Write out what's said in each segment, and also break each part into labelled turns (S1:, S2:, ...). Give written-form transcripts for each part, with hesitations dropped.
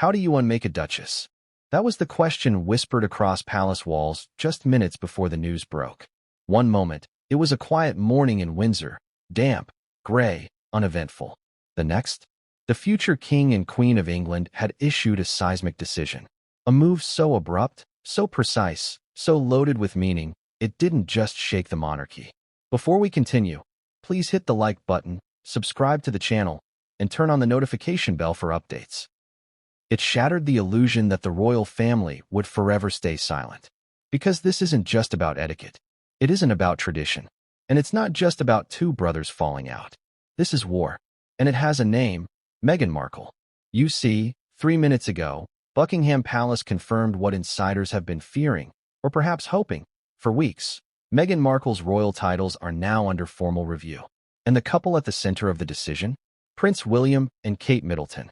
S1: How do you unmake a duchess? That was the question whispered across palace walls just minutes before the news broke. One moment, it was a quiet morning in Windsor, damp, gray, uneventful. The next, the future King and Queen of England had issued a seismic decision. A move so abrupt, so precise, so loaded with meaning, it didn't just shake the monarchy. Before we continue, please hit the like button, subscribe to the channel, and turn on the notification bell for updates. It shattered the illusion that the royal family would forever stay silent. Because this isn't just about etiquette. It isn't about tradition. And it's not just about two brothers falling out. This is war. And it has a name, Meghan Markle. You see, 3 minutes ago, Buckingham Palace confirmed what insiders have been fearing, or perhaps hoping, for weeks. Meghan Markle's royal titles are now under formal review. And the couple at the center of the decision? Prince William and Kate Middleton.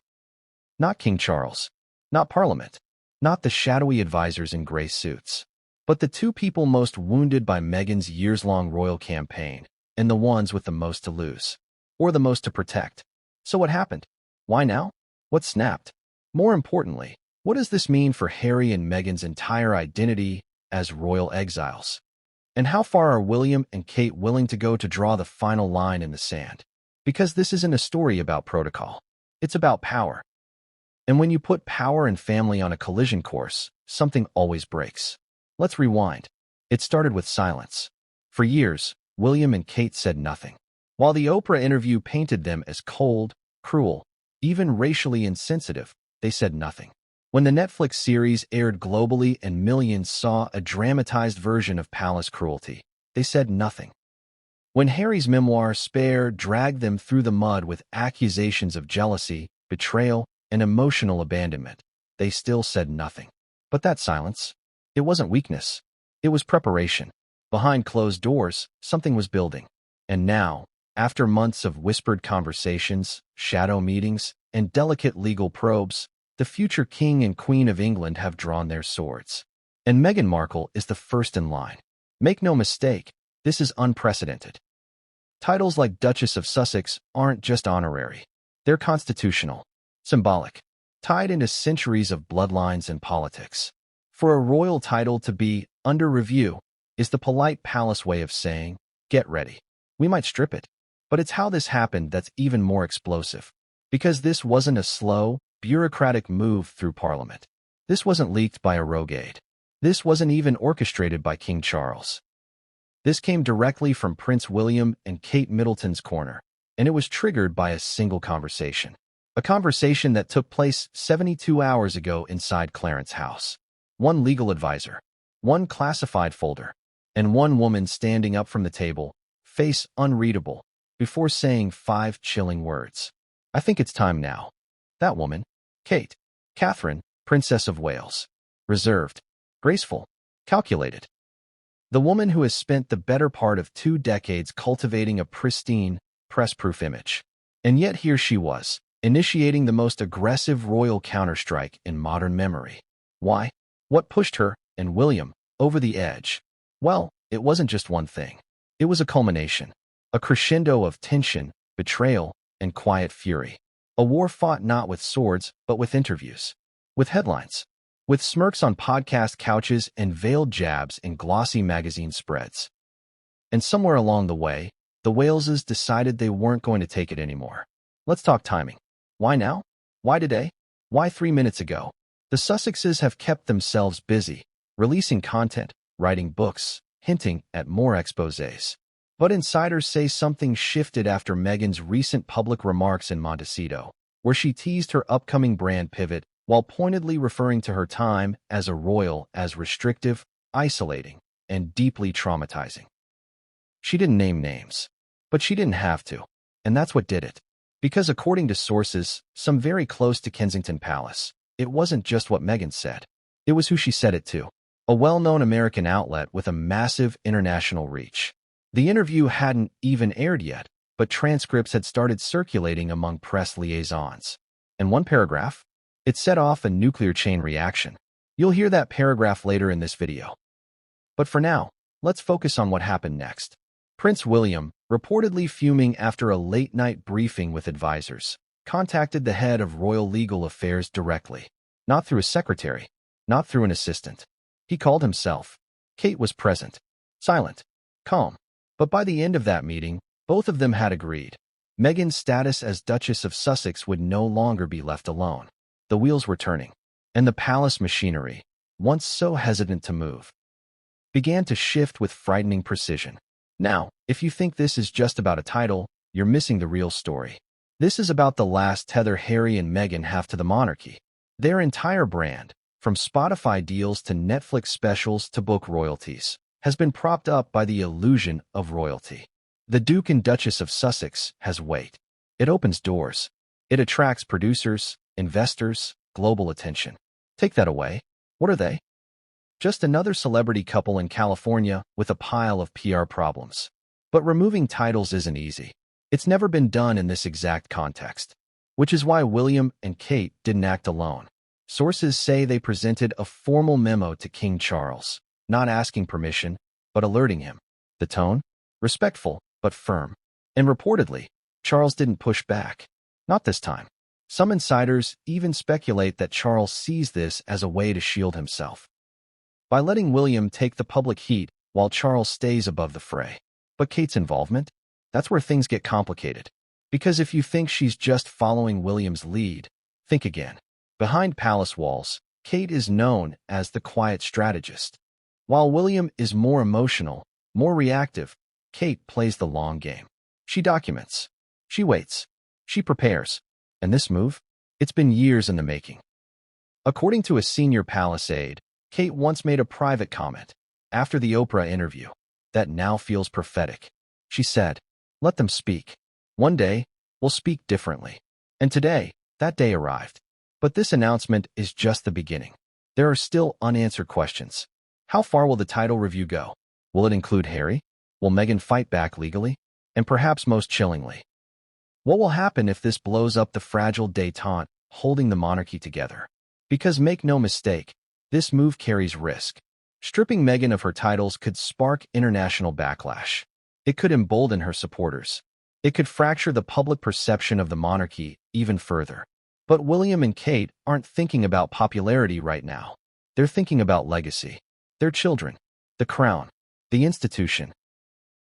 S1: Not King Charles, not Parliament, not the shadowy advisors in gray suits, but the two people most wounded by Meghan's years-long royal campaign, and the ones with the most to lose, or the most to protect. So what happened? Why now? What snapped? More importantly, what does this mean for Harry and Meghan's entire identity as royal exiles? And how far are William and Kate willing to go to draw the final line in the sand? Because this isn't a story about protocol. It's about power. And when you put power and family on a collision course, something always breaks. Let's rewind. It started with silence. For years, William and Kate said nothing. While the Oprah interview painted them as cold, cruel, even racially insensitive, they said nothing. When the Netflix series aired globally and millions saw a dramatized version of palace cruelty, they said nothing. When Harry's memoir Spare dragged them through the mud with accusations of jealousy, betrayal, and emotional abandonment, they still said nothing. But that silence, it wasn't weakness. It was preparation. Behind closed doors, something was building. And now, after months of whispered conversations, shadow meetings, and delicate legal probes, the future King and Queen of England have drawn their swords. And Meghan Markle is the first in line. Make no mistake, this is unprecedented. Titles like Duchess of Sussex aren't just honorary. They're constitutional. Symbolic, tied into centuries of bloodlines and politics. For a royal title to be under review is the polite palace way of saying, get ready. We might strip it. But it's how this happened that's even more explosive. Because this wasn't a slow, bureaucratic move through Parliament. This wasn't leaked by a rogue aide. This wasn't even orchestrated by King Charles. This came directly from Prince William and Kate Middleton's corner, and it was triggered by a single conversation. A conversation that took place 72 hours ago inside Clarence's house. One legal advisor, one classified folder, and one woman standing up from the table, face unreadable, before saying 5 chilling words. I think it's time now. That woman, Kate, Catherine, Princess of Wales. Reserved, graceful, calculated. The woman who has spent the better part of 2 decades cultivating a pristine, press-proof image. And yet here she was, initiating the most aggressive royal counterstrike in modern memory. Why? What pushed her, and William, over the edge? Well, it wasn't just one thing. It was a culmination. A crescendo of tension, betrayal, and quiet fury. A war fought not with swords, but with interviews. With headlines. With smirks on podcast couches and veiled jabs in glossy magazine spreads. And somewhere along the way, the Waleses decided they weren't going to take it anymore. Let's talk timing. Why now? Why today? Why 3 minutes ago? The Sussexes have kept themselves busy, releasing content, writing books, hinting at more exposés. But insiders say something shifted after Meghan's recent public remarks in Montecito, where she teased her upcoming brand pivot while pointedly referring to her time as a royal as restrictive, isolating, and deeply traumatizing. She didn't name names, but she didn't have to, and that's what did it. Because according to sources, some very close to Kensington Palace, it wasn't just what Meghan said. It was who she said it to. A well-known American outlet with a massive international reach. The interview hadn't even aired yet, but transcripts had started circulating among press liaisons. And one paragraph? It set off a nuclear chain reaction. You'll hear that paragraph later in this video. But for now, let's focus on what happened next. Prince William, reportedly fuming after a late-night briefing with advisors, contacted the head of royal legal affairs directly. Not through a secretary. Not through an assistant. He called himself. Kate was present. Silent. Calm. But by the end of that meeting, both of them had agreed. Meghan's status as Duchess of Sussex would no longer be left alone. The wheels were turning, and the palace machinery, once so hesitant to move, began to shift with frightening precision. Now, if you think this is just about a title, you're missing the real story. This is about the last tether Harry and Meghan have to the monarchy. Their entire brand, from Spotify deals to Netflix specials to book royalties, has been propped up by the illusion of royalty. The Duke and Duchess of Sussex has weight. It opens doors. It attracts producers, investors, global attention. Take that away. What are they? Just another celebrity couple in California with a pile of PR problems. But removing titles isn't easy. It's never been done in this exact context, which is why William and Kate didn't act alone. Sources say they presented a formal memo to King Charles, not asking permission, but alerting him. The tone? Respectful, but firm. And reportedly, Charles didn't push back. Not this time. Some insiders even speculate that Charles sees this as a way to shield himself by letting William take the public heat while Charles stays above the fray. But Kate's involvement? That's where things get complicated. Because if you think she's just following William's lead, think again. Behind palace walls, Kate is known as the quiet strategist. While William is more emotional, more reactive, Kate plays the long game. She documents. She waits. She prepares. And this move? It's been years in the making. According to a senior palace aide, Kate once made a private comment after the Oprah interview that now feels prophetic. She said, "Let them speak. One day, we'll speak differently." And today, that day arrived. But this announcement is just the beginning. There are still unanswered questions. How far will the title review go? Will it include Harry? Will Meghan fight back legally? And perhaps most chillingly, what will happen if this blows up the fragile détente holding the monarchy together? Because make no mistake, this move carries risk. Stripping Meghan of her titles could spark international backlash. It could embolden her supporters. It could fracture the public perception of the monarchy even further. But William and Kate aren't thinking about popularity right now. They're thinking about legacy. Their children, the crown, the institution.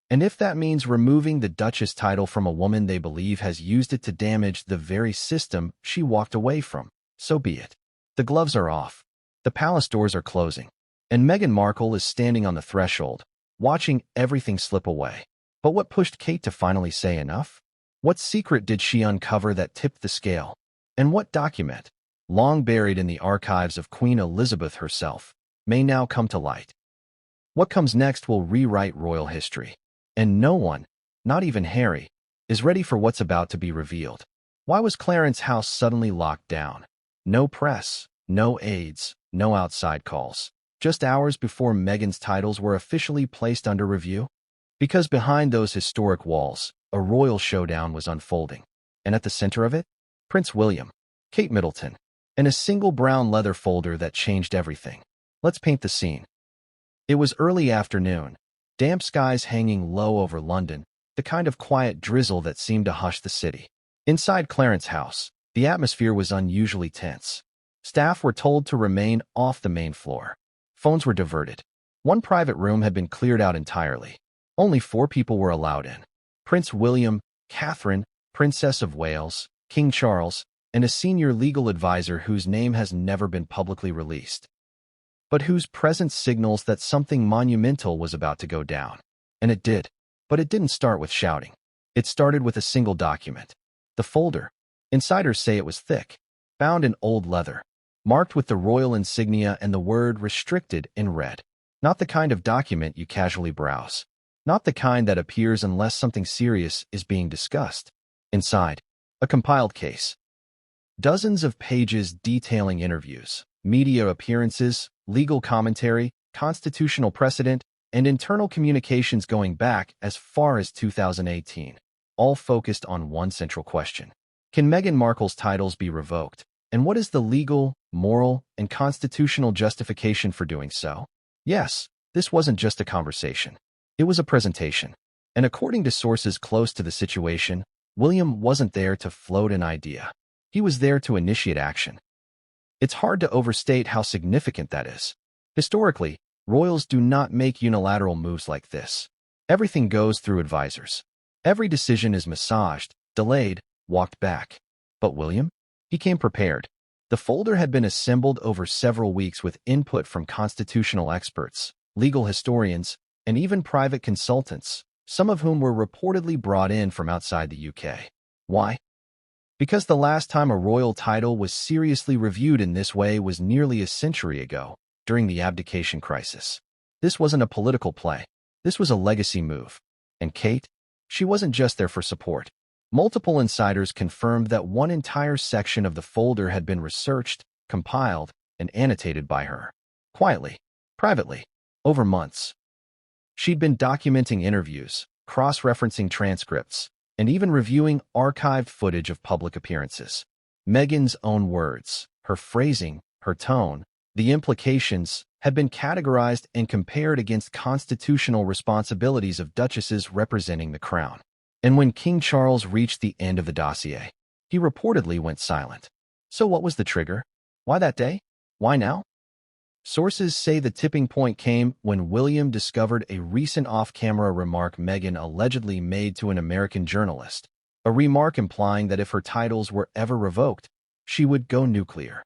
S1: And if that means removing the Duchess title from a woman they believe has used it to damage the very system she walked away from, so be it. The gloves are off. The palace doors are closing. And Meghan Markle is standing on the threshold, watching everything slip away. But what pushed Kate to finally say enough? What secret did she uncover that tipped the scale? And what document, long buried in the archives of Queen Elizabeth herself, may now come to light? What comes next will rewrite royal history. And no one, not even Harry, is ready for what's about to be revealed. Why was Clarence's house suddenly locked down? No press, no aides, no outside calls. Just hours before Meghan's titles were officially placed under review? Because behind those historic walls, a royal showdown was unfolding. And at the center of it, Prince William, Kate Middleton, and a single brown leather folder that changed everything. Let's paint the scene. It was early afternoon, damp skies hanging low over London, the kind of quiet drizzle that seemed to hush the city. Inside Clarence's house, the atmosphere was unusually tense. Staff were told to remain off the main floor. Phones were diverted. One private room had been cleared out entirely. Only 4 people were allowed in: Prince William, Catherine, Princess of Wales, King Charles, and a senior legal advisor whose name has never been publicly released, but whose presence signals that something monumental was about to go down. And it did. But it didn't start with shouting. It started with a single document. The folder. Insiders say it was thick, bound in old leather, marked with the royal insignia and the word restricted in red. Not the kind of document you casually browse. Not the kind that appears unless something serious is being discussed. Inside, a compiled case. Dozens of pages detailing interviews, media appearances, legal commentary, constitutional precedent, and internal communications going back as far as 2018, all focused on one central question. Can Meghan Markle's titles be revoked? And what is the legal, moral, and constitutional justification for doing so? Yes, this wasn't just a conversation. It was a presentation. And according to sources close to the situation, William wasn't there to float an idea. He was there to initiate action. It's hard to overstate how significant that is. Historically, royals do not make unilateral moves like this. Everything goes through advisors. Every decision is massaged, delayed, walked back. But William? He came prepared. The folder had been assembled over several weeks with input from constitutional experts, legal historians, and even private consultants, some of whom were reportedly brought in from outside the UK. Why? Because the last time a royal title was seriously reviewed in this way was nearly a century ago, during the abdication crisis. This wasn't a political play. This was a legacy move. And Kate? She wasn't just there for support. Multiple insiders confirmed that one entire section of the folder had been researched, compiled, and annotated by her. Quietly, privately, over months. She'd been documenting interviews, cross-referencing transcripts, and even reviewing archived footage of public appearances. Meghan's own words, her phrasing, her tone, the implications, had been categorized and compared against constitutional responsibilities of duchesses representing the crown. And when King Charles reached the end of the dossier, he reportedly went silent. So what was the trigger? Why that day? Why now? Sources say the tipping point came when William discovered a recent off-camera remark Meghan allegedly made to an American journalist, a remark implying that if her titles were ever revoked, she would go nuclear.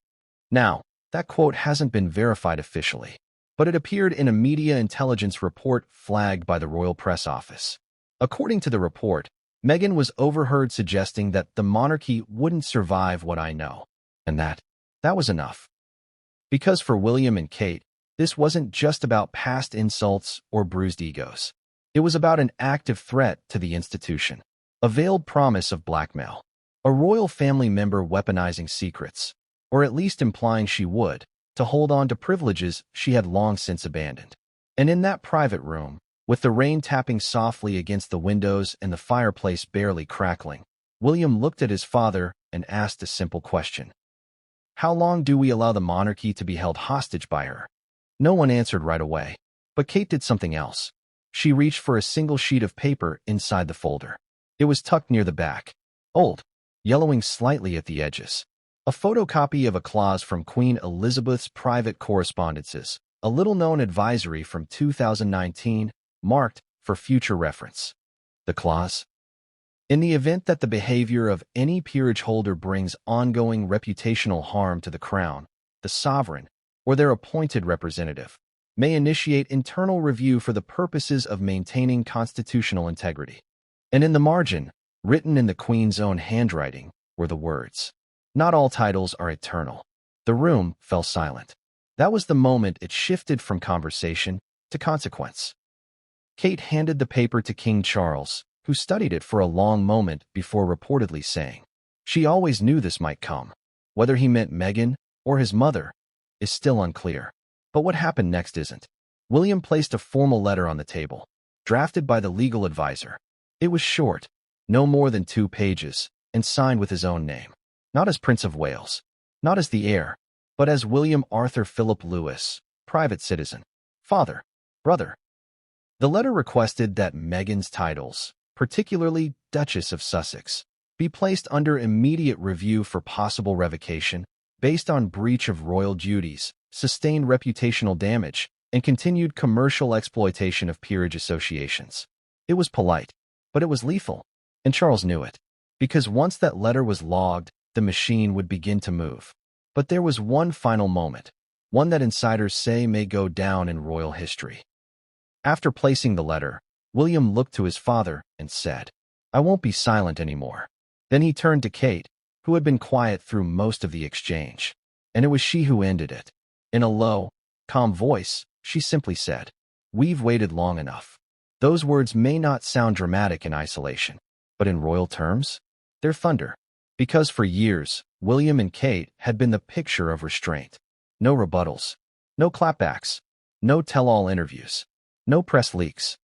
S1: Now, that quote hasn't been verified officially, but it appeared in a media intelligence report flagged by the Royal Press Office. According to the report, Meghan was overheard suggesting that the monarchy wouldn't survive what I know, and that was enough. Because for William and Kate, this wasn't just about past insults or bruised egos. It was about an active threat to the institution, a veiled promise of blackmail, a royal family member weaponizing secrets, or at least implying she would, to hold on to privileges she had long since abandoned. And in that private room, with the rain tapping softly against the windows and the fireplace barely crackling, William looked at his father and asked a simple question. How long do we allow the monarchy to be held hostage by her? No one answered right away, but Kate did something else. She reached for a single sheet of paper inside the folder. It was tucked near the back, old, yellowing slightly at the edges. A photocopy of a clause from Queen Elizabeth's private correspondences, a little-known advisory from 2019, marked for future reference. The clause? In the event that the behavior of any peerage holder brings ongoing reputational harm to the crown, the sovereign, or their appointed representative, may initiate internal review for the purposes of maintaining constitutional integrity. And in the margin, written in the Queen's own handwriting, were the words, "Not all titles are eternal." The room fell silent. That was the moment it shifted from conversation to consequence. Kate handed the paper to King Charles, who studied it for a long moment before reportedly saying, "She always knew this might come." Whether he meant Meghan or his mother is still unclear. But what happened next isn't. William placed a formal letter on the table, drafted by the legal advisor. It was short, no more than 2 pages, and signed with his own name. Not as Prince of Wales, not as the heir, but as William Arthur Philip Lewis, private citizen, father, brother. The letter requested that Meghan's titles, particularly Duchess of Sussex, be placed under immediate review for possible revocation based on breach of royal duties, sustained reputational damage, and continued commercial exploitation of peerage associations. It was polite, but it was lethal, and Charles knew it, because once that letter was logged, the machine would begin to move. But there was one final moment, one that insiders say may go down in royal history. After placing the letter, William looked to his father and said, "I won't be silent anymore." Then he turned to Kate, who had been quiet through most of the exchange, and it was she who ended it. In a low, calm voice, she simply said, "We've waited long enough." Those words may not sound dramatic in isolation, but in royal terms, they're thunder. Because for years, William and Kate had been the picture of restraint. No rebuttals, no clapbacks, no tell-all interviews, no press leaks.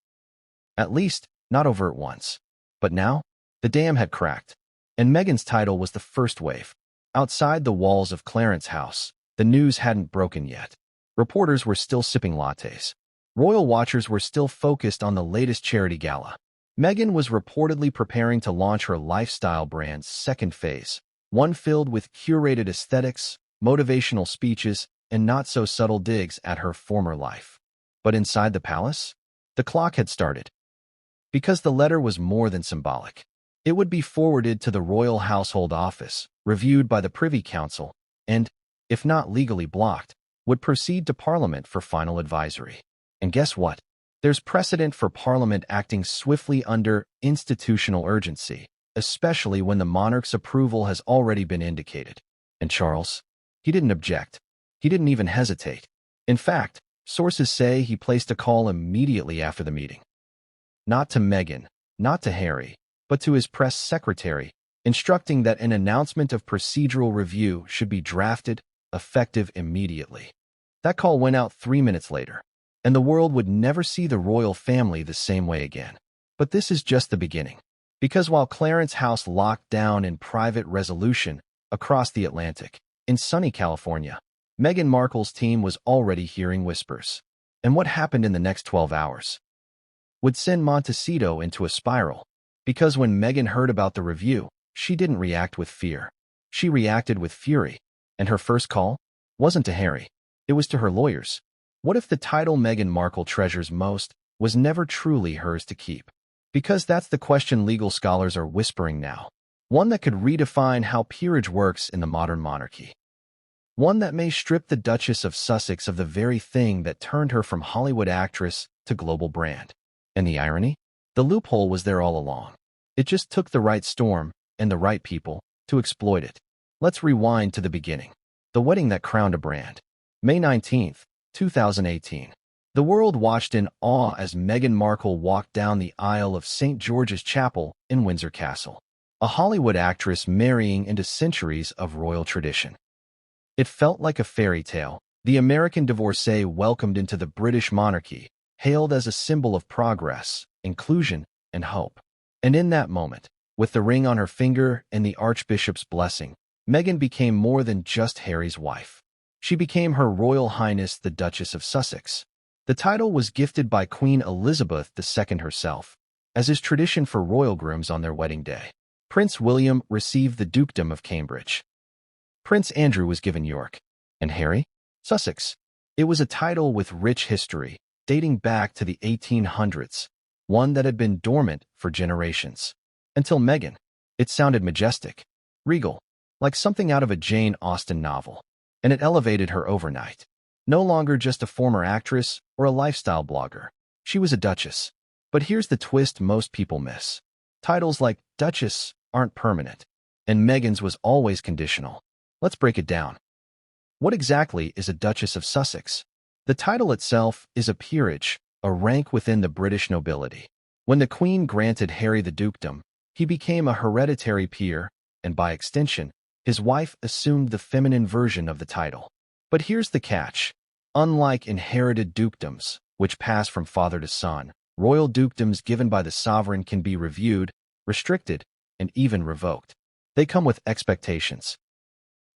S1: At least, not overt ones. But now, the dam had cracked, and Meghan's title was the first wave. Outside the walls of Clarence House, the news hadn't broken yet. Reporters were still sipping lattes. Royal watchers were still focused on the latest charity gala. Meghan was reportedly preparing to launch her lifestyle brand's second phase, one filled with curated aesthetics, motivational speeches, and not-so-subtle digs at her former life. But inside the palace, the clock had started. Because the letter was more than symbolic. It would be forwarded to the Royal Household Office, reviewed by the Privy Council, and, if not legally blocked, would proceed to Parliament for final advisory. And guess what? There's precedent for Parliament acting swiftly under institutional urgency, especially when the monarch's approval has already been indicated. And Charles? He didn't object. He didn't even hesitate. In fact, sources say he placed a call immediately after the meeting. Not to Meghan, not to Harry, but to his press secretary, instructing that an announcement of procedural review should be drafted, effective immediately. That call went out 3 minutes later, and the world would never see the royal family the same way again. But this is just the beginning. Because while Clarence House locked down in private resolution across the Atlantic, in sunny California, Meghan Markle's team was already hearing whispers. And what happened in the next 12 hours would send Montecito into a spiral. Because when Meghan heard about the review, she didn't react with fear. She reacted with fury. And her first call wasn't to Harry. It was to her lawyers. What if the title Meghan Markle treasures most was never truly hers to keep? Because that's the question legal scholars are whispering now. One that could redefine how peerage works in the modern monarchy. One that may strip the Duchess of Sussex of the very thing that turned her from Hollywood actress to global brand. And the irony? The loophole was there all along. It just took the right storm and the right people to exploit it. Let's rewind to the beginning. The wedding that crowned a brand. May 19th, 2018. The world watched in awe as Meghan Markle walked down the aisle of St. George's Chapel in Windsor Castle. A Hollywood actress marrying into centuries of royal tradition. It felt like a fairy tale. The American divorcee welcomed into the British monarchy, hailed as a symbol of progress, inclusion, and hope. And in that moment, with the ring on her finger and the Archbishop's blessing, Meghan became more than just Harry's wife. She became Her Royal Highness the Duchess of Sussex. The title was gifted by Queen Elizabeth II herself, as is tradition for royal grooms on their wedding day. Prince William received the Dukedom of Cambridge. Prince Andrew was given York. And Harry? Sussex. It was a title with rich history, dating back to the 1800s, one that had been dormant for generations. Until Meghan. It sounded majestic, regal, like something out of a Jane Austen novel. And it elevated her overnight. No longer just a former actress or a lifestyle blogger. She was a duchess. But here's the twist most people miss. Titles like Duchess aren't permanent, and Meghan's was always conditional. Let's break it down. What exactly is a Duchess of Sussex? The title itself is a peerage, a rank within the British nobility. When the Queen granted Harry the dukedom, he became a hereditary peer, and by extension, his wife assumed the feminine version of the title. But here's the catch. Unlike inherited dukedoms, which pass from father to son, royal dukedoms given by the sovereign can be reviewed, restricted, and even revoked. They come with expectations.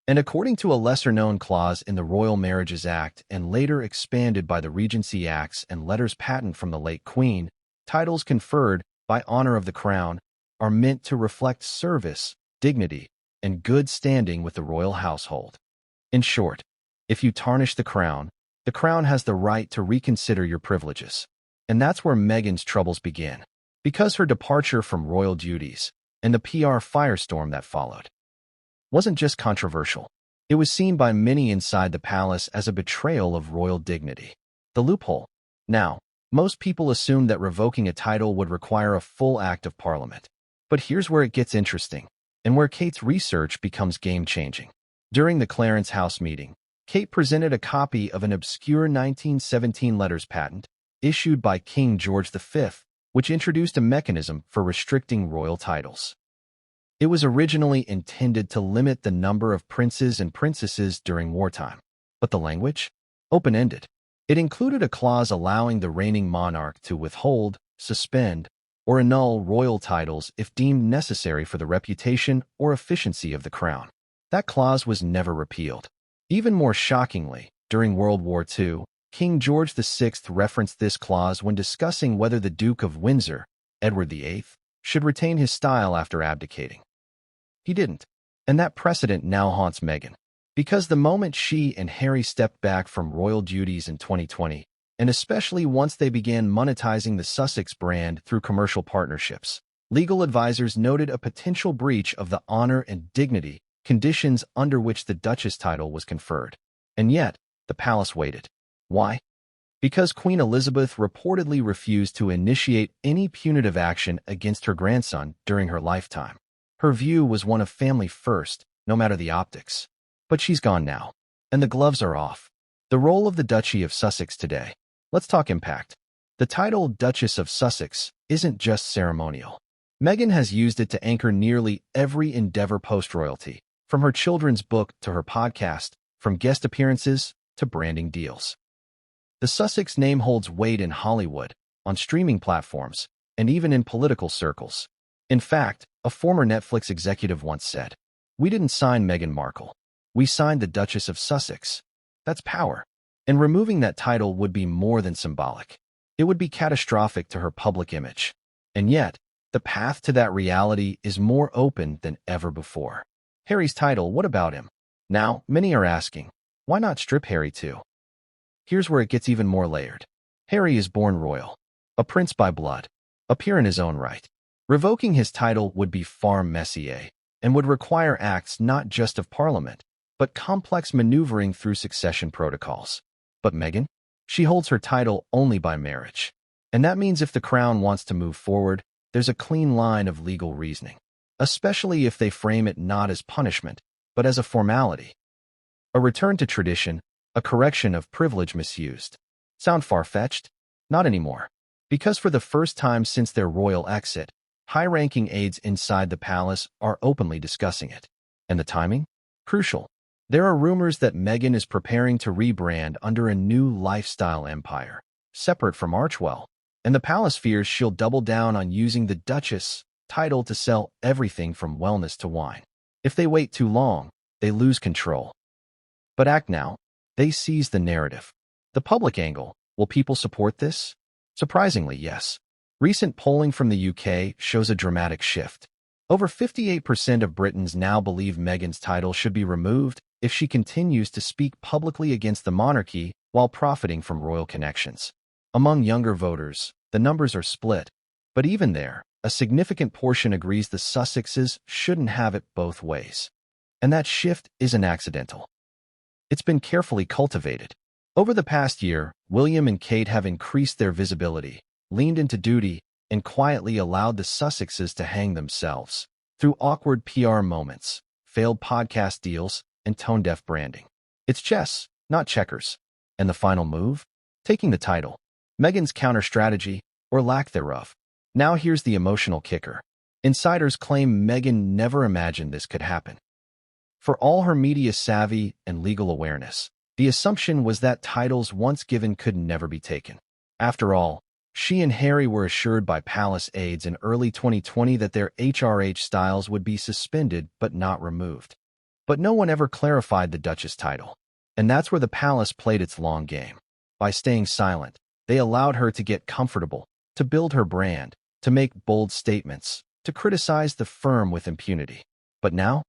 S1: And according to a lesser-known clause in the Royal Marriages Act and later expanded by the Regency Acts and letters patent from the late Queen, titles conferred by honor of the crown are meant to reflect service, dignity, and good standing with the royal household. In short, if you tarnish the crown has the right to reconsider your privileges. And that's where Meghan's troubles begin. Because her departure from royal duties and the PR firestorm that followed wasn't just controversial. It was seen by many inside the palace as a betrayal of royal dignity. The loophole. Now, most people assumed that revoking a title would require a full act of parliament. But here's where it gets interesting, and where Kate's research becomes game-changing. During the Clarence House meeting, Kate presented a copy of an obscure 1917 letters patent issued by King George V, which introduced a mechanism for restricting royal titles. It was originally intended to limit the number of princes and princesses during wartime, but the language? Open-ended. It included a clause allowing the reigning monarch to withhold, suspend, or annul royal titles if deemed necessary for the reputation or efficiency of the crown. That clause was never repealed. Even more shockingly, during World War II, King George VI referenced this clause when discussing whether the Duke of Windsor, Edward VIII, should retain his style after abdicating. He didn't, and that precedent now haunts Meghan. Because the moment she and Harry stepped back from royal duties in 2020, and especially once they began monetizing the Sussex brand through commercial partnerships, legal advisors noted a potential breach of the honor and dignity conditions under which the Duchess title was conferred. And yet, the palace waited. Why? Because Queen Elizabeth reportedly refused to initiate any punitive action against her grandson during her lifetime. Her view was one of family first, no matter the optics. But she's gone now, and the gloves are off. The role of the Duchy of Sussex today. Let's talk impact. The title Duchess of Sussex isn't just ceremonial. Meghan has used it to anchor nearly every endeavor post-royalty, from her children's book to her podcast, from guest appearances to branding deals. The Sussex name holds weight in Hollywood, on streaming platforms, and even in political circles. In fact, a former Netflix executive once said, "We didn't sign Meghan Markle. We signed the Duchess of Sussex." That's power. And removing that title would be more than symbolic. It would be catastrophic to her public image. And yet, the path to that reality is more open than ever before. Harry's title, what about him? Now, many are asking, why not strip Harry too? Here's where it gets even more layered. Harry is born royal, a prince by blood, a peer in his own right. Revoking his title would be far messier, and would require acts not just of Parliament, but complex maneuvering through succession protocols. But Meghan? She holds her title only by marriage. And that means if the crown wants to move forward, there's a clean line of legal reasoning, especially if they frame it not as punishment, but as a formality. A return to tradition, a correction of privilege misused. Sound far-fetched? Not anymore. Because for the first time since their royal exit, high-ranking aides inside the palace are openly discussing it. And the timing? Crucial. There are rumors that Meghan is preparing to rebrand under a new lifestyle empire, separate from Archewell, and the palace fears she'll double down on using the Duchess title to sell everything from wellness to wine. If they wait too long, they lose control. But act now. They seize the narrative. The public angle. Will people support this? Surprisingly, yes. Recent polling from the UK shows a dramatic shift. Over 58% of Britons now believe Meghan's title should be removed if she continues to speak publicly against the monarchy while profiting from royal connections. Among younger voters, the numbers are split, but even there, a significant portion agrees the Sussexes shouldn't have it both ways. And that shift isn't accidental. It's been carefully cultivated. Over the past year, William and Kate have increased their visibility, leaned into duty, and quietly allowed the Sussexes to hang themselves through awkward PR moments, failed podcast deals, and tone-deaf branding. It's chess, not checkers. And the final move? Taking the title. Meghan's counter-strategy, or lack thereof. Now here's the emotional kicker. Insiders claim Meghan never imagined this could happen. For all her media savvy and legal awareness, the assumption was that titles once given could never be taken. After all, she and Harry were assured by palace aides in early 2020 that their HRH styles would be suspended but not removed. But no one ever clarified the Duchess title. And that's where the palace played its long game. By staying silent, they allowed her to get comfortable, to build her brand, to make bold statements, to criticize the firm with impunity. But now,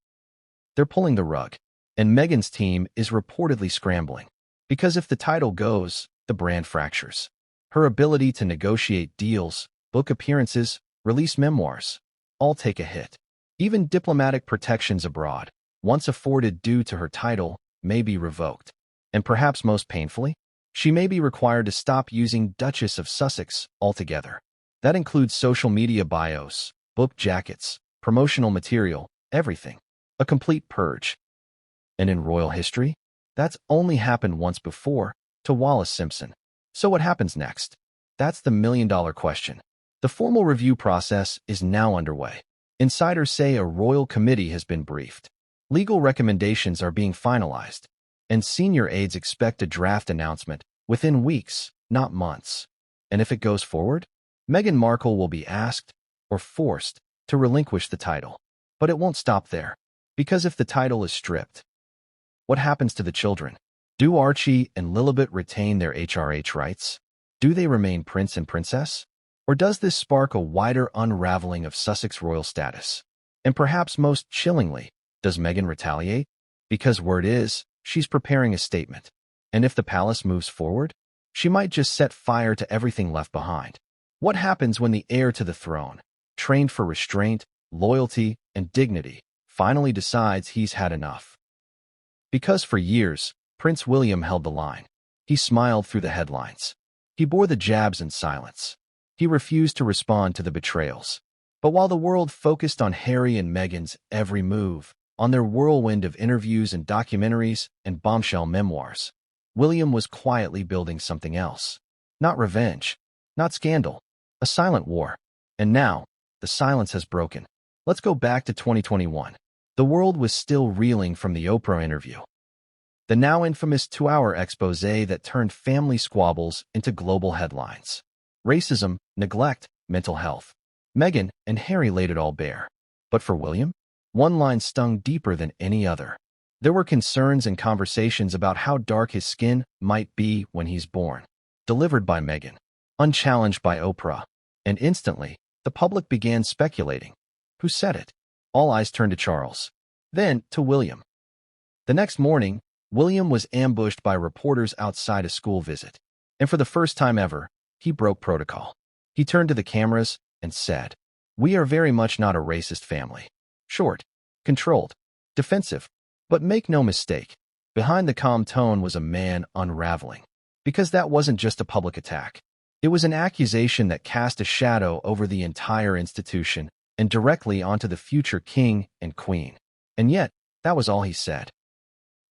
S1: they're pulling the rug, and Meghan's team is reportedly scrambling. Because if the title goes, the brand fractures. Her ability to negotiate deals, book appearances, release memoirs, all take a hit. Even diplomatic protections abroad, once afforded due to her title, may be revoked. And perhaps most painfully, she may be required to stop using Duchess of Sussex altogether. That includes social media bios, book jackets, promotional material, everything. A complete purge. And in royal history, that's only happened once before, to Wallis Simpson. So what happens next? That's the million-dollar question. The formal review process is now underway. Insiders say a royal committee has been briefed. Legal recommendations are being finalized, and senior aides expect a draft announcement within weeks, not months. And if it goes forward, Meghan Markle will be asked, or forced, to relinquish the title. But it won't stop there. Because if the title is stripped, what happens to the children? Do Archie and Lilibet retain their HRH rights? Do they remain prince and princess? Or does this spark a wider unraveling of Sussex royal status? And perhaps most chillingly, does Meghan retaliate? Because word is, she's preparing a statement. And if the palace moves forward, she might just set fire to everything left behind. What happens when the heir to the throne, trained for restraint, loyalty, and dignity, finally decides he's had enough? Because for years, Prince William held the line. He smiled through the headlines. He bore the jabs in silence. He refused to respond to the betrayals. But while the world focused on Harry and Meghan's every move, on their whirlwind of interviews and documentaries and bombshell memoirs, William was quietly building something else. Not revenge, not scandal, a silent war. And now, the silence has broken. Let's go back to 2021. The world was still reeling from the Oprah interview. The now infamous 2-hour expose that turned family squabbles into global headlines. Racism, neglect, mental health. Meghan and Harry laid it all bare. But for William, one line stung deeper than any other. There were concerns and conversations about how dark his skin might be when he's born. Delivered by Meghan, unchallenged by Oprah. And instantly, the public began speculating. Who said it? All eyes turned to Charles. Then to William. The next morning, William was ambushed by reporters outside a school visit. And for the first time ever, he broke protocol. He turned to the cameras and said, "We are very much not a racist family. Short, controlled, defensive. But make no mistake, behind the calm tone was a man unraveling. Because that wasn't just a public attack. It was an accusation that cast a shadow over the entire institution and directly onto the future king and queen. And yet, that was all he said.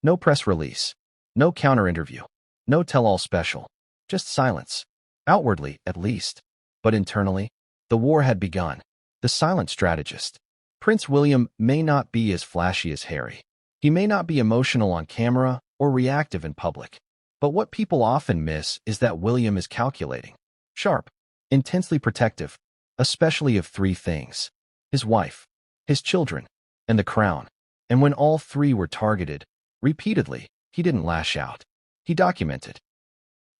S1: No press release, no counter-interview, no tell-all special, just silence. Outwardly, at least. But internally, the war had begun. The silent strategist. Prince William may not be as flashy as Harry. He may not be emotional on camera or reactive in public. But what people often miss is that William is calculating. Sharp, intensely protective, especially of three things: his wife, his children, and the crown. And when all three were targeted, repeatedly, he didn't lash out. He documented.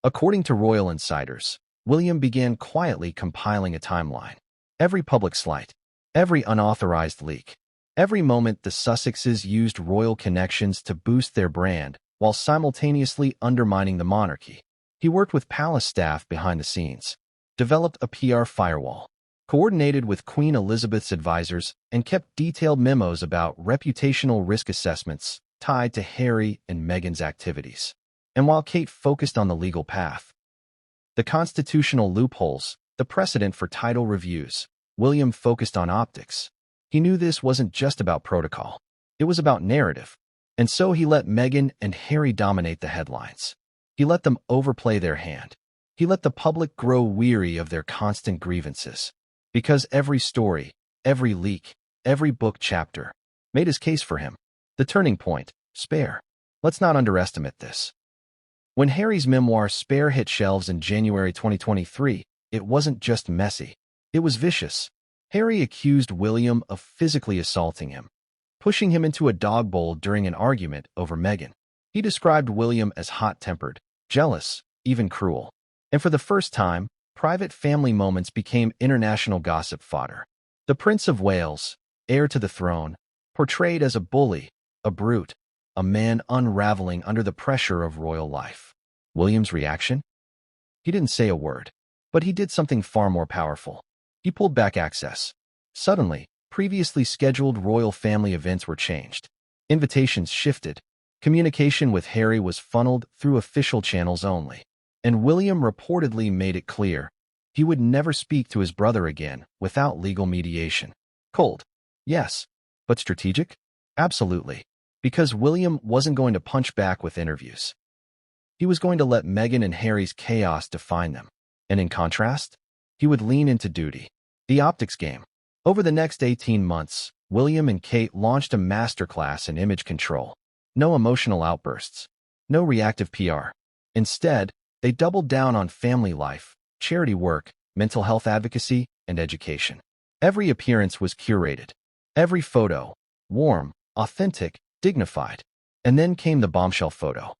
S1: According to royal insiders, William began quietly compiling a timeline. Every public slight, every unauthorized leak, every moment the Sussexes used royal connections to boost their brand while simultaneously undermining the monarchy. He worked with palace staff behind the scenes, developed a PR firewall, coordinated with Queen Elizabeth's advisors, and kept detailed memos about reputational risk assessments tied to Harry and Meghan's activities. And while Kate focused on the legal path, the constitutional loopholes, the precedent for title reviews, William focused on optics. He knew this wasn't just about protocol. It was about narrative. And so he let Meghan and Harry dominate the headlines. He let them overplay their hand. He let the public grow weary of their constant grievances. Because every story, every leak, every book chapter made his case for him. The turning point, Spare. Let's not underestimate this. When Harry's memoir Spare hit shelves in January 2023, it wasn't just messy. It was vicious. Harry accused William of physically assaulting him, pushing him into a dog bowl during an argument over Meghan. He described William as hot-tempered, jealous, even cruel. And for the first time, private family moments became international gossip fodder. The Prince of Wales, heir to the throne, portrayed as a bully, a brute, a man unraveling under the pressure of royal life. William's reaction? He didn't say a word, but he did something far more powerful. He pulled back access. Suddenly, previously scheduled royal family events were changed. Invitations shifted. Communication with Harry was funneled through official channels only. And William reportedly made it clear he would never speak to his brother again without legal mediation. Cold? Yes. But strategic? Absolutely. Because William wasn't going to punch back with interviews. He was going to let Meghan and Harry's chaos define them. And in contrast, he would lean into duty. The optics game. Over the next 18 months, William and Kate launched a masterclass in image control. No emotional outbursts. No reactive PR. Instead, they doubled down on family life, charity work, mental health advocacy, and education. Every appearance was curated. Every photo, warm, authentic, dignified. And then came the bombshell photo.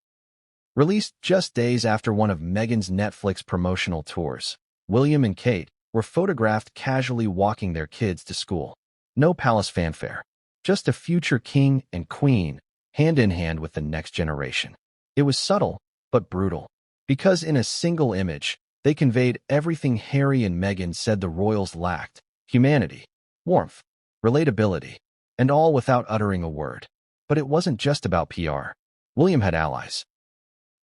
S1: Released just days after one of Meghan's Netflix promotional tours, William and Kate were photographed casually walking their kids to school. No palace fanfare. Just a future king and queen hand in hand with the next generation. It was subtle, but brutal, because in a single image, they conveyed everything Harry and Meghan said the royals lacked: humanity, warmth, relatability, and all without uttering a word. But it wasn't just about PR. William had allies.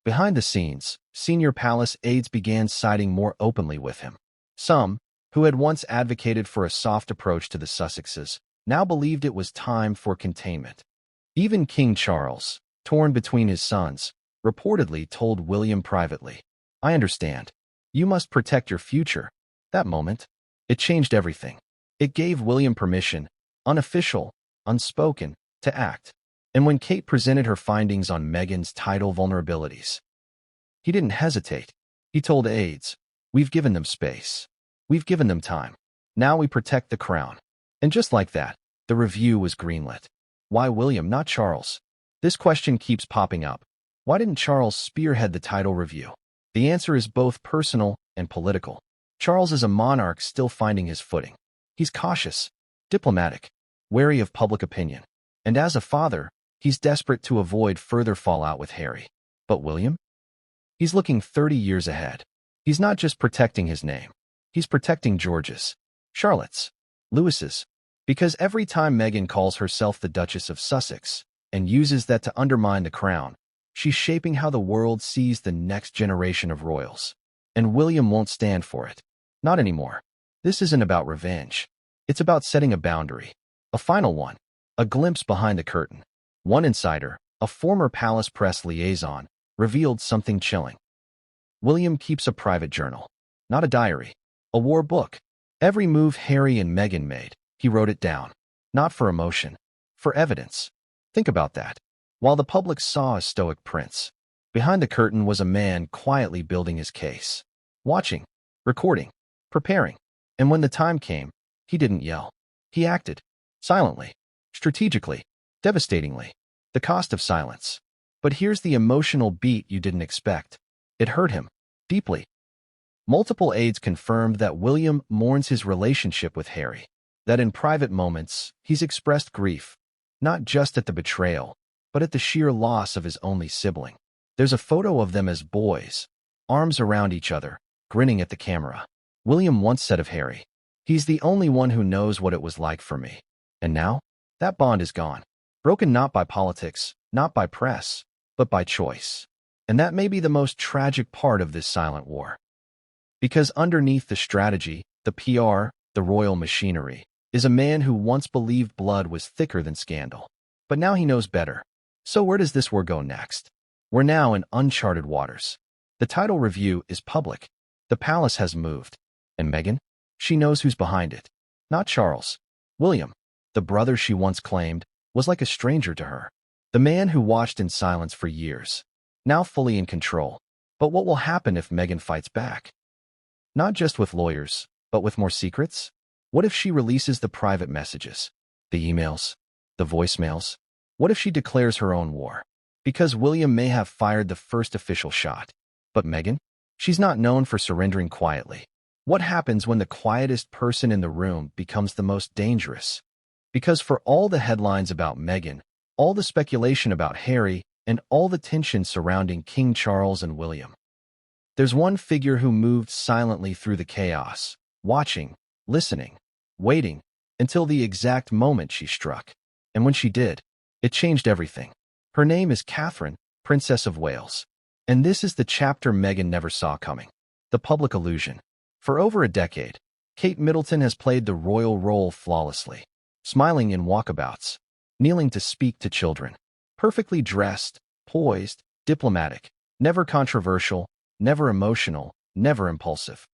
S1: Behind the scenes, senior palace aides began siding more openly with him. Some, who had once advocated for a soft approach to the Sussexes, now believed it was time for containment. Even King Charles, torn between his sons, reportedly told William privately, "I understand. You must protect your future." That moment, it changed everything. It gave William permission, unofficial, unspoken, to act. And when Kate presented her findings on Meghan's title vulnerabilities, he didn't hesitate. He told aides, "We've given them space. We've given them time. Now we protect the crown." And just like that, the review was greenlit. Why William, not Charles? This question keeps popping up. Why didn't Charles spearhead the title review? The answer is both personal and political. Charles is a monarch still finding his footing. He's cautious, diplomatic, wary of public opinion. And as a father, he's desperate to avoid further fallout with Harry. But William? He's looking 30 years ahead. He's not just protecting his name. He's protecting George's, Charlotte's, Louis's. Because every time Meghan calls herself the Duchess of Sussex and uses that to undermine the crown, she's shaping how the world sees the next generation of royals. And William won't stand for it. Not anymore. This isn't about revenge. It's about setting a boundary. A final one. A glimpse behind the curtain. One insider, a former palace press liaison, revealed something chilling. William keeps a private journal. Not a diary. A war book. Every move Harry and Meghan made, he wrote it down. Not for emotion. For evidence. Think about that. While the public saw a stoic prince, behind the curtain was a man quietly building his case. Watching. Recording. Preparing. And when the time came, he didn't yell. He acted. Silently. Strategically. Devastatingly. The cost of silence. But here's the emotional beat you didn't expect. It hurt him. Deeply. Multiple aides confirmed that William mourns his relationship with Harry. That in private moments, he's expressed grief. Not just at the betrayal, but at the sheer loss of his only sibling. There's a photo of them as boys, arms around each other, grinning at the camera. William once said of Harry, "He's the only one who knows what it was like for me." And now, that bond is gone. Broken not by politics, not by press, but by choice. And that may be the most tragic part of this silent war. Because underneath the strategy, the PR, the royal machinery, is a man who once believed blood was thicker than scandal. But now he knows better. So where does this war go next? We're now in uncharted waters. The title review is public. The palace has moved. And Meghan? She knows who's behind it. Not Charles. William, the brother she once claimed, was like a stranger to her. The man who watched in silence for years. Now fully in control. But what will happen if Meghan fights back? Not just with lawyers, but with more secrets? What if she releases the private messages, the emails, the voicemails? What if she declares her own war? Because William may have fired the first official shot. But Meghan? She's not known for surrendering quietly. What happens when the quietest person in the room becomes the most dangerous? Because for all the headlines about Meghan, all the speculation about Harry, and all the tension surrounding King Charles and William, there's one figure who moved silently through the chaos, watching, listening, waiting, until the exact moment she struck. And when she did, it changed everything. Her name is Catherine, Princess of Wales. And this is the chapter Meghan never saw coming. The public illusion. For over a decade, Kate Middleton has played the royal role flawlessly, smiling in walkabouts, kneeling to speak to children, perfectly dressed, poised, diplomatic, never controversial, never emotional, never impulsive.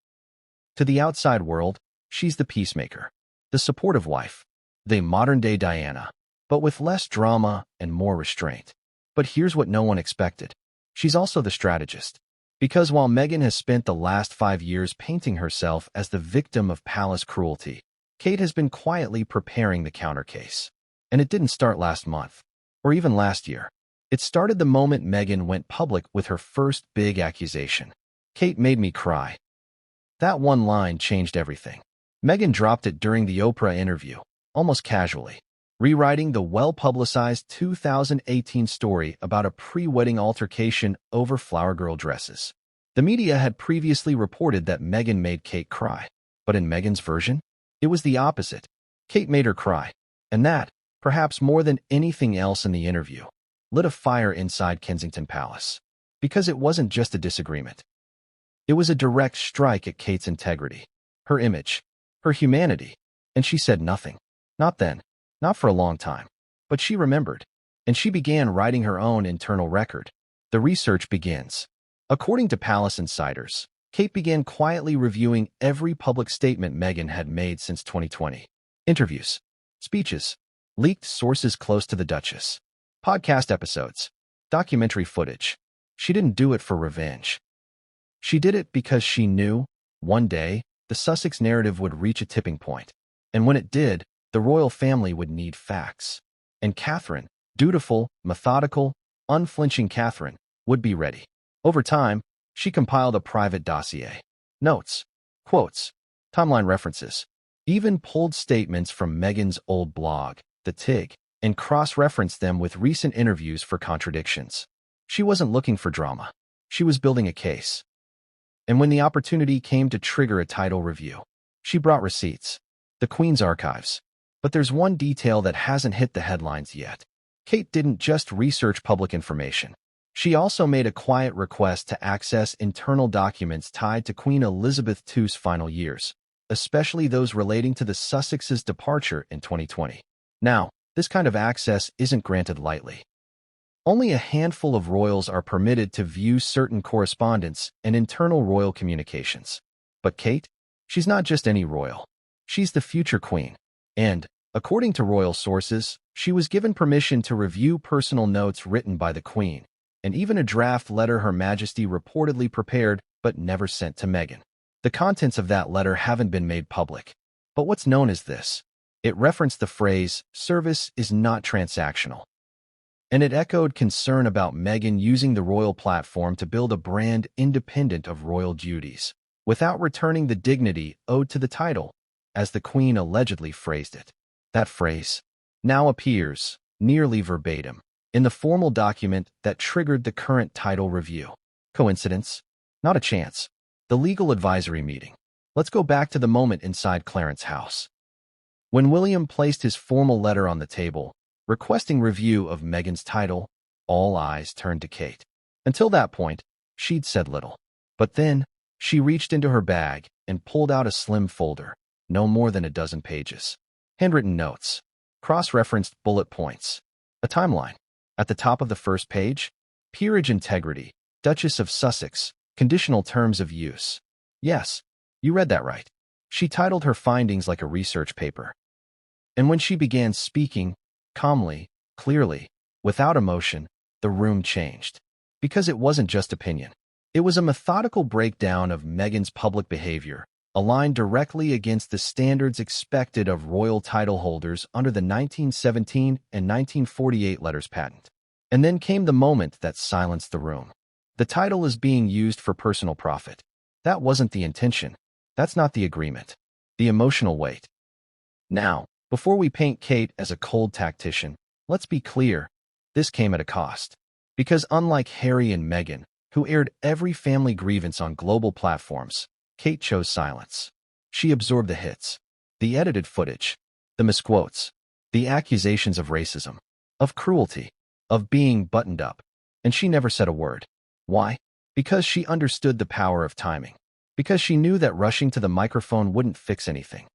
S1: To the outside world, she's the peacemaker, the supportive wife, the modern-day Diana, but with less drama and more restraint. But here's what no one expected. She's also the strategist. Because while Meghan has spent the last 5 years painting herself as the victim of palace cruelty, Kate has been quietly preparing the countercase. And it didn't start last month, or even last year. It started the moment Meghan went public with her first big accusation. "Kate made me cry." That one line changed everything. Meghan dropped it during the Oprah interview, almost casually. rewriting the well-publicized 2018 story about a pre-wedding altercation over flower girl dresses. The media had previously reported that Meghan made Kate cry, but in Meghan's version, it was the opposite. Kate made her cry, and that, perhaps more than anything else in the interview, lit a fire inside Kensington Palace. Because it wasn't just a disagreement. It was a direct strike at Kate's integrity, her image, her humanity, and she said nothing. Not then, not for a long time. But she remembered, and she began writing her own internal record. The research begins. According to Palace insiders, Kate began quietly reviewing every public statement Meghan had made since 2020. Interviews, speeches, leaked sources close to the Duchess, podcast episodes, documentary footage. She didn't do it for revenge. She did it because she knew, one day, the Sussex narrative would reach a tipping point. And when it did, the royal family would need facts. And Catherine, dutiful, methodical, unflinching Catherine, would be ready. Over time, she compiled a private dossier. Notes, quotes, timeline references, even pulled statements from Meghan's old blog, The Tig, and cross-referenced them with recent interviews for contradictions. She wasn't looking for drama. She was building a case. And when the opportunity came to trigger a title review, she brought receipts, the Queen's archives. But there's one detail that hasn't hit the headlines yet. Kate didn't just research public information. She also made a quiet request to access internal documents tied to Queen Elizabeth II's final years, especially those relating to the Sussex's departure in 2020. Now, this kind of access isn't granted lightly. Only a handful of royals are permitted to view certain correspondence and internal royal communications. But Kate? She's not just any royal. She's the future queen. And, according to royal sources, she was given permission to review personal notes written by the Queen, and even a draft letter Her Majesty reportedly prepared but never sent to Meghan. The contents of that letter haven't been made public. But what's known as this? It referenced the phrase, "Service is not transactional." And it echoed concern about Meghan using the royal platform to build a brand independent of royal duties, without returning the dignity owed to the title, as the Queen allegedly phrased it. That phrase now appears, nearly verbatim, in the formal document that triggered the current title review. Coincidence? Not a chance. The legal advisory meeting. Let's go back to the moment inside Clarence House. When William placed his formal letter on the table, requesting review of Meghan's title, all eyes turned to Kate. Until that point, she'd said little. But then, she reached into her bag and pulled out a slim folder, no more than a dozen pages. Handwritten notes, cross-referenced bullet points, a timeline. At the top of the first page, peerage integrity, Duchess of Sussex, conditional terms of use. Yes, you read that right. She titled her findings like a research paper. And when she began speaking, calmly, clearly, without emotion, the room changed. Because it wasn't just opinion. It was a methodical breakdown of Meghan's public behavior, aligned directly against the standards expected of royal title holders under the 1917 and 1948 letters patent. And then came the moment that silenced the room. The title is being used for personal profit. That wasn't the intention. That's not the agreement. The emotional weight. Now, before we paint Kate as a cold tactician, let's be clear, this came at a cost. Because unlike Harry and Meghan, who aired every family grievance on global platforms, Kate chose silence. She absorbed the hits, the edited footage, the misquotes, the accusations of racism, of cruelty, of being buttoned up, and she never said a word. Why? Because she understood the power of timing. Because she knew that rushing to the microphone wouldn't fix anything.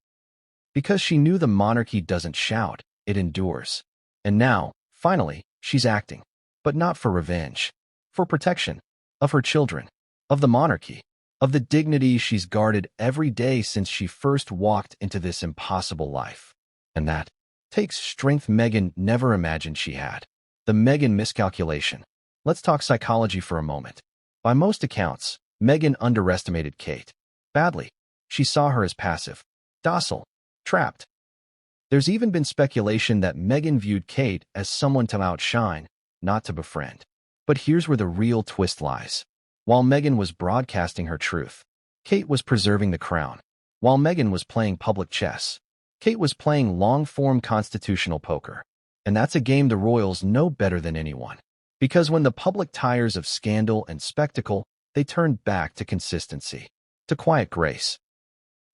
S1: Because she knew the monarchy doesn't shout, it endures. And now, finally, she's acting. But not for revenge. For protection. Of her children. Of the monarchy. Of the dignity she's guarded every day since she first walked into this impossible life. And that takes strength Meghan never imagined she had. The Meghan miscalculation. Let's talk psychology for a moment. By most accounts, Meghan underestimated Kate. Badly. She saw her as passive. Docile. Trapped. There's even been speculation that Meghan viewed Kate as someone to outshine, not to befriend. But here's where the real twist lies. While Meghan was broadcasting her truth, Kate was preserving the crown. While Meghan was playing public chess, Kate was playing long-form constitutional poker, and that's a game the royals know better than anyone. Because when the public tires of scandal and spectacle, they turn back to consistency, to quiet grace,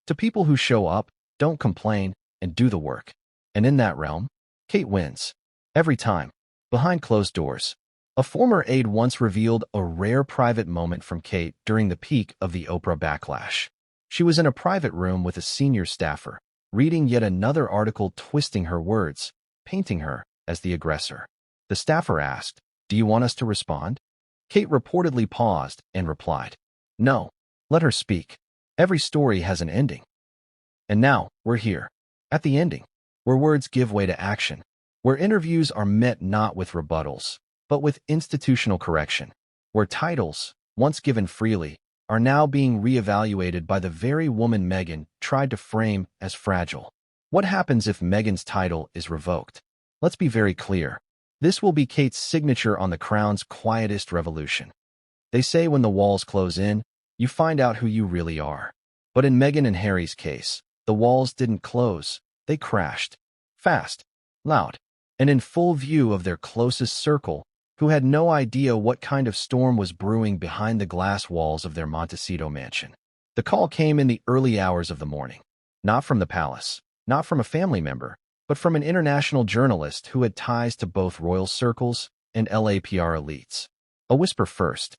S1: to people who show up, don't complain, and do the work. And in that realm, Kate wins. Every time. Behind closed doors. A former aide once revealed a rare private moment from Kate during the peak of the Oprah backlash. She was in a private room with a senior staffer, reading yet another article, twisting her words, painting her as the aggressor. The staffer asked, "Do you want us to respond?" Kate reportedly paused and replied, "No, let her speak. Every story has an ending." And now, we're here. At the ending, where words give way to action, where interviews are met not with rebuttals, but with institutional correction, where titles, once given freely, are now being reevaluated by the very woman Meghan tried to frame as fragile. What happens if Meghan's title is revoked? Let's be very clear. This will be Kate's signature on the crown's quietest revolution. They say when the walls close in, you find out who you really are. But in Meghan and Harry's case, the walls didn't close, they crashed. Fast, loud, and in full view of their closest circle, who had no idea what kind of storm was brewing behind the glass walls of their Montecito mansion. The call came in the early hours of the morning. Not from the palace, not from a family member, but from an international journalist who had ties to both royal circles and LA PR elites. A whisper first,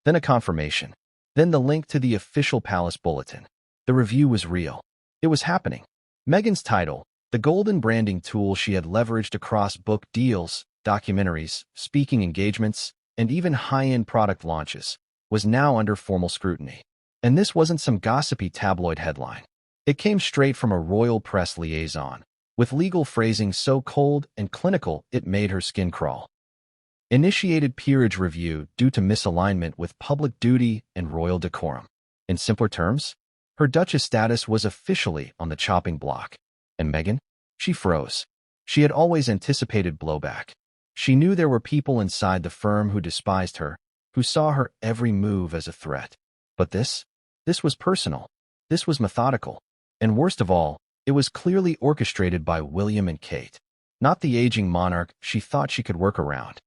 S1: then a confirmation, then the link to the official palace bulletin. The review was real. It was happening. Meghan's title, the golden branding tool she had leveraged across book deals, documentaries, speaking engagements, and even high-end product launches, was now under formal scrutiny. And this wasn't some gossipy tabloid headline. It came straight from a royal press liaison, with legal phrasing so cold and clinical it made her skin crawl. Initiated peerage review due to misalignment with public duty and royal decorum. In simpler terms, her duchess status was officially on the chopping block. And Meghan? She froze. She had always anticipated blowback. She knew there were people inside the firm who despised her, who saw her every move as a threat. But this was personal. This was methodical. And worst of all, it was clearly orchestrated by William and Kate. Not the aging monarch she thought she could work around.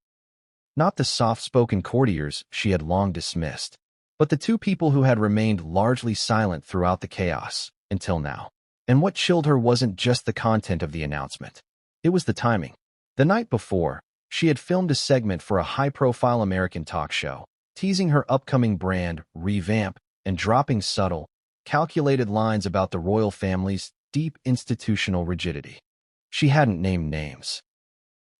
S1: Not the soft-spoken courtiers she had long dismissed. But the two people who had remained largely silent throughout the chaos, until now. And what chilled her wasn't just the content of the announcement. It was the timing. The night before, she had filmed a segment for a high-profile American talk show, teasing her upcoming brand revamp and dropping subtle, calculated lines about the royal family's deep institutional rigidity. She hadn't named names.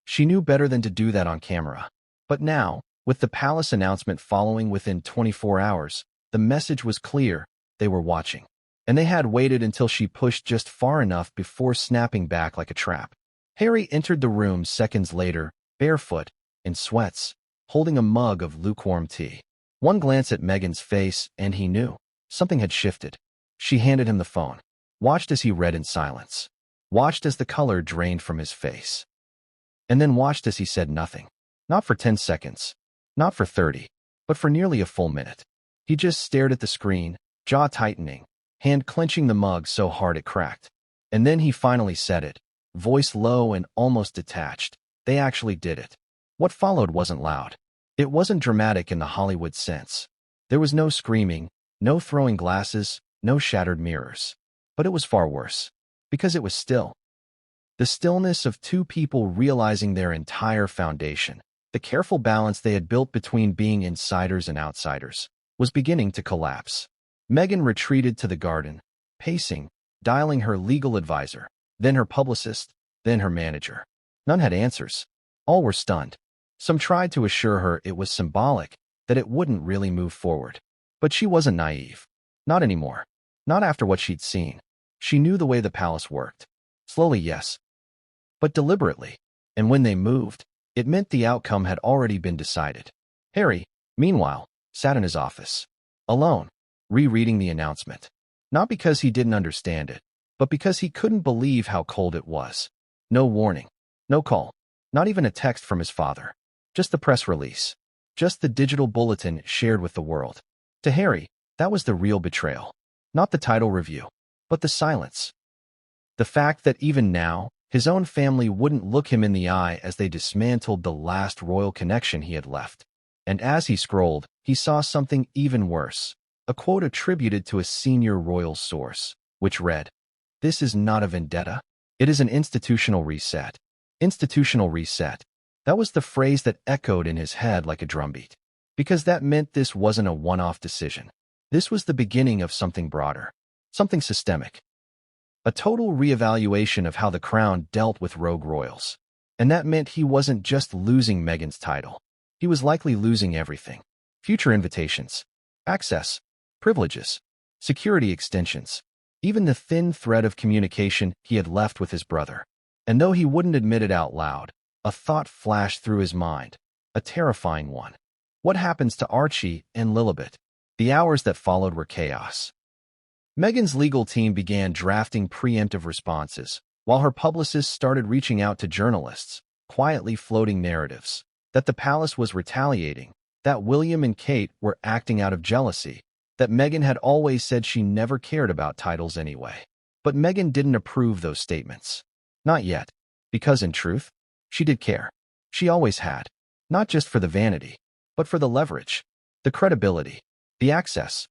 S1: She knew better than to do that on camera. But now, with the palace announcement following within 24 hours, the message was clear: they were watching. And they had waited until she pushed just far enough before snapping back like a trap. Harry entered the room seconds later, barefoot, in sweats, holding a mug of lukewarm tea. One glance at Meghan's face, and he knew. Something had shifted. She handed him the phone, watched as he read in silence, watched as the color drained from his face, and then watched as he said nothing. Not for 10 seconds, not for 30, but for nearly a full minute. He just stared at the screen, jaw tightening, hand clenching the mug so hard it cracked. And then he finally said it, voice low and almost detached. They actually did it. What followed wasn't loud. It wasn't dramatic in the Hollywood sense. There was no screaming, no throwing glasses, no shattered mirrors. But it was far worse. Because it was still. The stillness of two people realizing their entire foundation, the careful balance they had built between being insiders and outsiders, was beginning to collapse. Meghan retreated to the garden, pacing, dialing her legal advisor, then her publicist, then her manager. None had answers. All were stunned. Some tried to assure her it was symbolic, that it wouldn't really move forward. But she wasn't naive. Not anymore. Not after what she'd seen. She knew the way the palace worked. Slowly, yes. But deliberately. And when they moved, it meant the outcome had already been decided. Harry, meanwhile, sat in his office. Alone, rereading the announcement. Not because he didn't understand it, but because he couldn't believe how cold it was. No warning. No call. Not even a text from his father. Just the press release. Just the digital bulletin shared with the world. To Harry, that was the real betrayal. Not the title review, but the silence. The fact that even now, his own family wouldn't look him in the eye as they dismantled the last royal connection he had left. And as he scrolled, he saw something even worse. A quote attributed to a senior royal source, which read, "This is not a vendetta. It is an institutional reset." Institutional reset. That was the phrase that echoed in his head like a drumbeat. Because that meant this wasn't a one-off decision. This was the beginning of something broader, something systemic. A total reevaluation of how the crown dealt with rogue royals. And that meant he wasn't just losing Meghan's title. He was likely losing everything. Future invitations, access, privileges, security extensions, even the thin thread of communication he had left with his brother. And though he wouldn't admit it out loud, a thought flashed through his mind, a terrifying one. What happens to Archie and Lilibet? The hours that followed were chaos. Meghan's legal team began drafting preemptive responses, while her publicists started reaching out to journalists, quietly floating narratives that the palace was retaliating, that William and Kate were acting out of jealousy, that Meghan had always said she never cared about titles anyway. But Meghan didn't approve those statements. Not yet, because in truth, she did care. She always had, not just for the vanity, but for the leverage, the credibility, the access.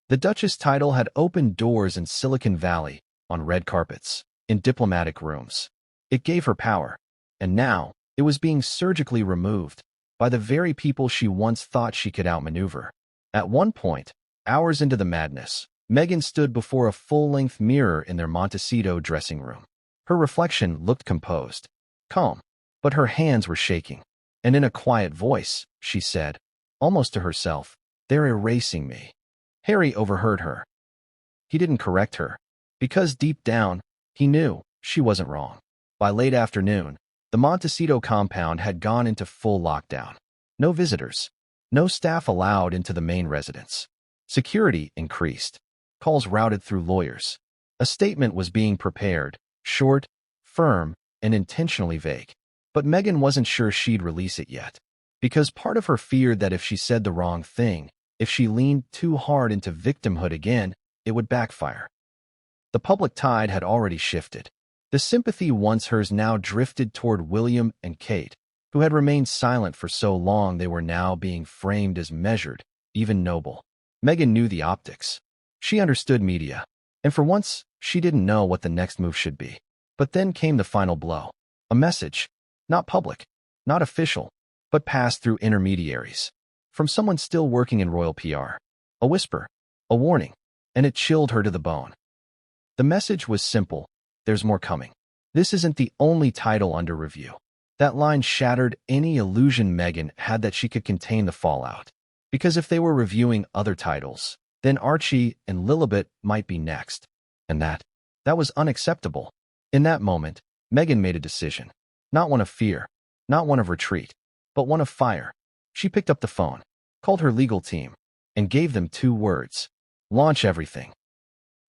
S1: The Duchess title had opened doors in Silicon Valley, on red carpets, in diplomatic rooms. It gave her power, and now it was being surgically removed by the very people she once thought she could outmaneuver. At one point, hours into the madness, Meghan stood before a full-length mirror in their Montecito dressing room. Her reflection looked composed, calm, but her hands were shaking. And in a quiet voice, she said, almost to herself, "They're erasing me." Harry overheard her. He didn't correct her, because deep down, he knew she wasn't wrong. By late afternoon, the Montecito compound had gone into full lockdown. No visitors, no staff allowed into the main residence. Security increased. Calls routed through lawyers. A statement was being prepared, short, firm, and intentionally vague. But Meghan wasn't sure she'd release it yet, because part of her feared that if she said the wrong thing, if she leaned too hard into victimhood again, it would backfire. The public tide had already shifted. The sympathy once hers now drifted toward William and Kate, who had remained silent for so long they were now being framed as measured, even noble. Meghan knew the optics. She understood media, and for once, she didn't know what the next move should be. But then came the final blow. A message. Not public, not official, but passed through intermediaries. From someone still working in royal PR. A whisper, a warning, and it chilled her to the bone. The message was simple: there's more coming. This isn't the only title under review. That line shattered any illusion Meghan had that she could contain the fallout. Because if they were reviewing other titles, then Archie and Lilibet might be next. And that was unacceptable. In that moment, Meghan made a decision. Not one of fear, not one of retreat, but one of fire. She picked up the phone, called her legal team, and gave them 2 words. Launch everything.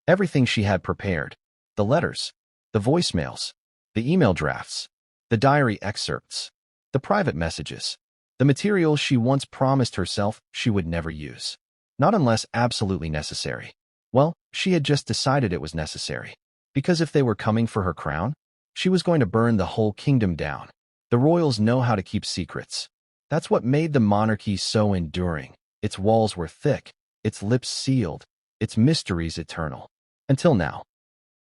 S1: Everything she had prepared. The letters, the voicemails, the email drafts, the diary excerpts, the private messages, the materials she once promised herself she would never use. Not unless absolutely necessary. Well, she had just decided it was necessary. Because if they were coming for her crown, she was going to burn the whole kingdom down. The royals know how to keep secrets. That's what made the monarchy so enduring. Its walls were thick, its lips sealed, its mysteries eternal. Until now.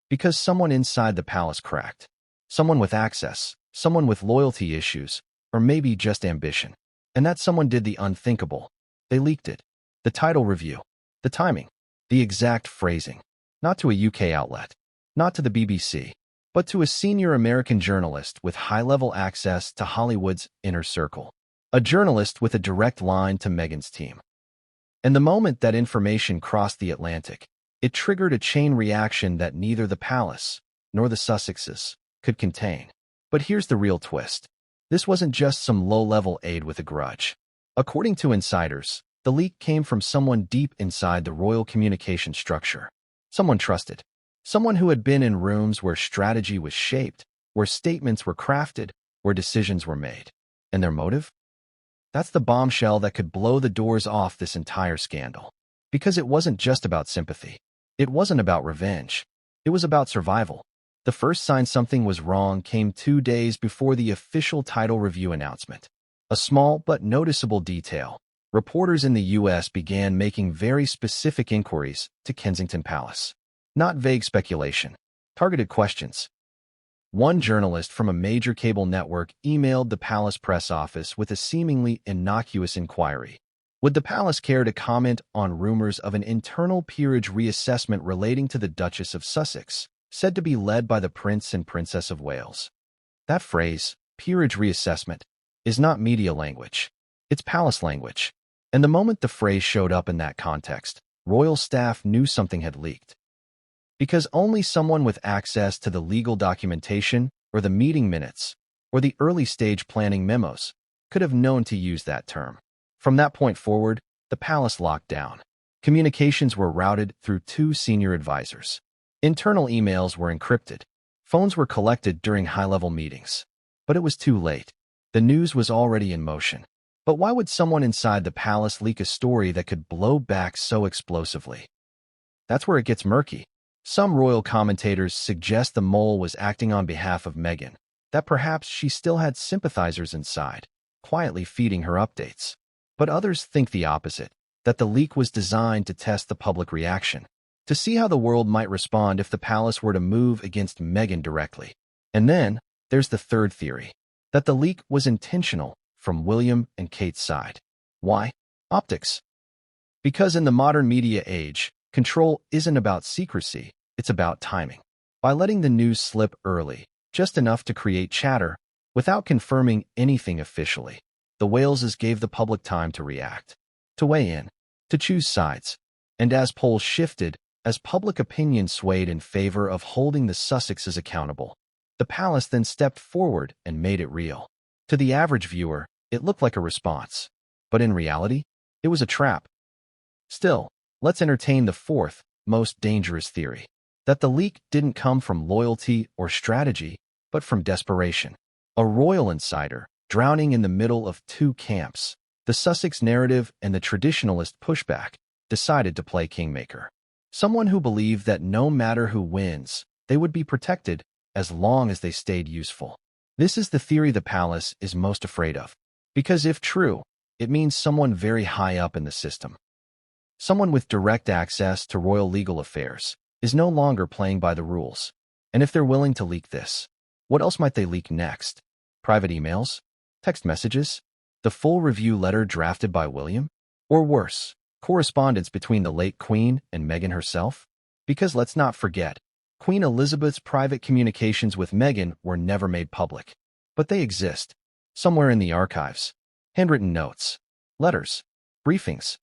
S1: Because someone inside the palace cracked. Someone with access, someone with loyalty issues, or maybe just ambition. And that someone did the unthinkable. They leaked it. The title review. The timing. The exact phrasing. Not to a UK outlet. Not to the BBC. But to a senior American journalist with high-level access to Hollywood's inner circle. A journalist with a direct line to Meghan's team. And the moment that information crossed the Atlantic, it triggered a chain reaction that neither the palace nor the Sussexes could contain. But here's the real twist. This wasn't just some low-level aide with a grudge. According to insiders, the leak came from someone deep inside the royal communication structure. Someone trusted. Someone who had been in rooms where strategy was shaped, where statements were crafted, where decisions were made. And their motive? That's the bombshell that could blow the doors off this entire scandal. Because it wasn't just about sympathy. It wasn't about revenge. It was about survival. The first sign something was wrong came 2 days before the official title review announcement. A small but noticeable detail. Reporters in the U.S. began making very specific inquiries to Kensington Palace. Not vague speculation. Targeted questions. One journalist from a major cable network emailed the palace press office with a seemingly innocuous inquiry. Would the palace care to comment on rumors of an internal peerage reassessment relating to the Duchess of Sussex, said to be led by the Prince and Princess of Wales? That phrase, peerage reassessment, is not media language. It's palace language. And the moment the phrase showed up in that context, royal staff knew something had leaked. Because only someone with access to the legal documentation or the meeting minutes or the early-stage planning memos could have known to use that term. From that point forward, the palace locked down. Communications were routed through 2 senior advisors. Internal emails were encrypted. Phones were collected during high-level meetings. But it was too late. The news was already in motion. But why would someone inside the palace leak a story that could blow back so explosively? That's where it gets murky. Some royal commentators suggest the mole was acting on behalf of Meghan, that perhaps she still had sympathizers inside, quietly feeding her updates. But others think the opposite, that the leak was designed to test the public reaction, to see how the world might respond if the palace were to move against Meghan directly. And then, there's the third theory, that the leak was intentional from William and Kate's side. Why? Optics. Because in the modern media age, control isn't about secrecy, it's about timing. By letting the news slip early, just enough to create chatter, without confirming anything officially, the Waleses gave the public time to react, to weigh in, to choose sides. And as polls shifted, as public opinion swayed in favor of holding the Sussexes accountable, the palace then stepped forward and made it real. To the average viewer, it looked like a response. But in reality, it was a trap. Still, let's entertain the fourth, most dangerous theory. That the leak didn't come from loyalty or strategy, but from desperation. A royal insider, drowning in the middle of 2 camps, the Sussex narrative and the traditionalist pushback, decided to play kingmaker. Someone who believed that no matter who wins, they would be protected as long as they stayed useful. This is the theory the palace is most afraid of. Because if true, it means someone very high up in the system. Someone with direct access to royal legal affairs is no longer playing by the rules. And if they're willing to leak this, what else might they leak next? Private emails? Text messages? The full review letter drafted by William? Or worse, correspondence between the late Queen and Meghan herself? Because let's not forget, Queen Elizabeth's private communications with Meghan were never made public. But they exist, somewhere in the archives. Handwritten notes, letters, briefings.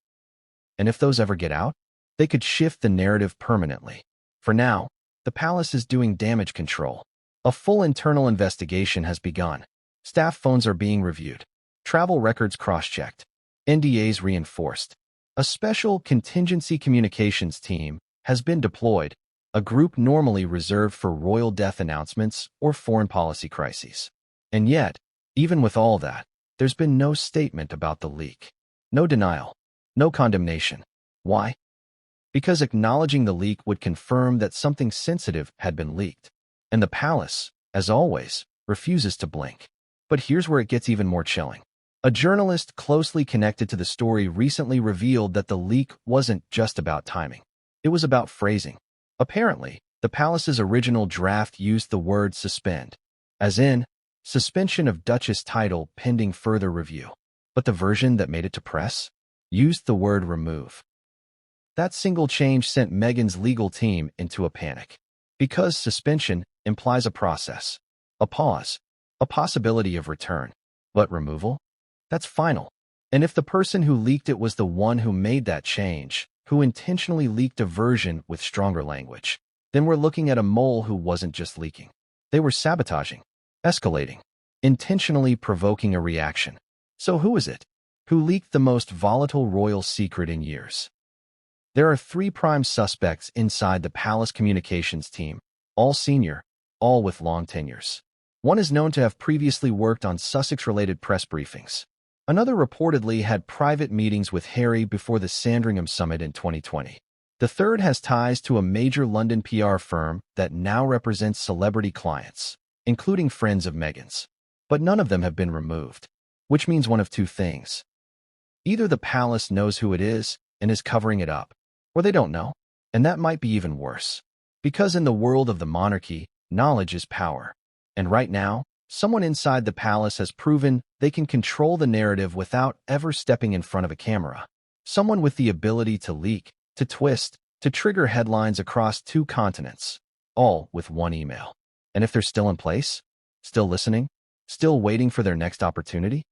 S1: And if those ever get out, they could shift the narrative permanently. For now, the palace is doing damage control. A full internal investigation has begun. Staff phones are being reviewed. Travel records cross-checked. NDAs reinforced. A special contingency communications team has been deployed, a group normally reserved for royal death announcements or foreign policy crises. And yet, even with all that, there's been no statement about the leak. No denial. No condemnation. Why? Because acknowledging the leak would confirm that something sensitive had been leaked. And the palace, as always, refuses to blink. But here's where it gets even more chilling. A journalist closely connected to the story recently revealed that the leak wasn't just about timing. It was about phrasing. Apparently, the palace's original draft used the word suspend, as in, suspension of Duchess title pending further review. But the version that made it to press used the word remove. That single change sent Meghan's legal team into a panic. Because suspension implies a process, a pause, a possibility of return. But removal? That's final. And if the person who leaked it was the one who made that change, who intentionally leaked a version with stronger language, then we're looking at a mole who wasn't just leaking. They were sabotaging, escalating, intentionally provoking a reaction. So who is it? Who leaked the most volatile royal secret in years? There are 3 prime suspects inside the palace communications team, all senior, all with long tenures. One is known to have previously worked on Sussex-related press briefings. Another reportedly had private meetings with Harry before the Sandringham summit in 2020. The third has ties to a major London PR firm that now represents celebrity clients, including friends of Meghan's. But none of them have been removed, which means one of two things. Either the palace knows who it is and is covering it up, or they don't know, and that might be even worse. Because in the world of the monarchy, knowledge is power. And right now, someone inside the palace has proven they can control the narrative without ever stepping in front of a camera. Someone with the ability to leak, to twist, to trigger headlines across 2 continents, all with one email. And if they're still in place, still listening, still waiting for their next opportunity,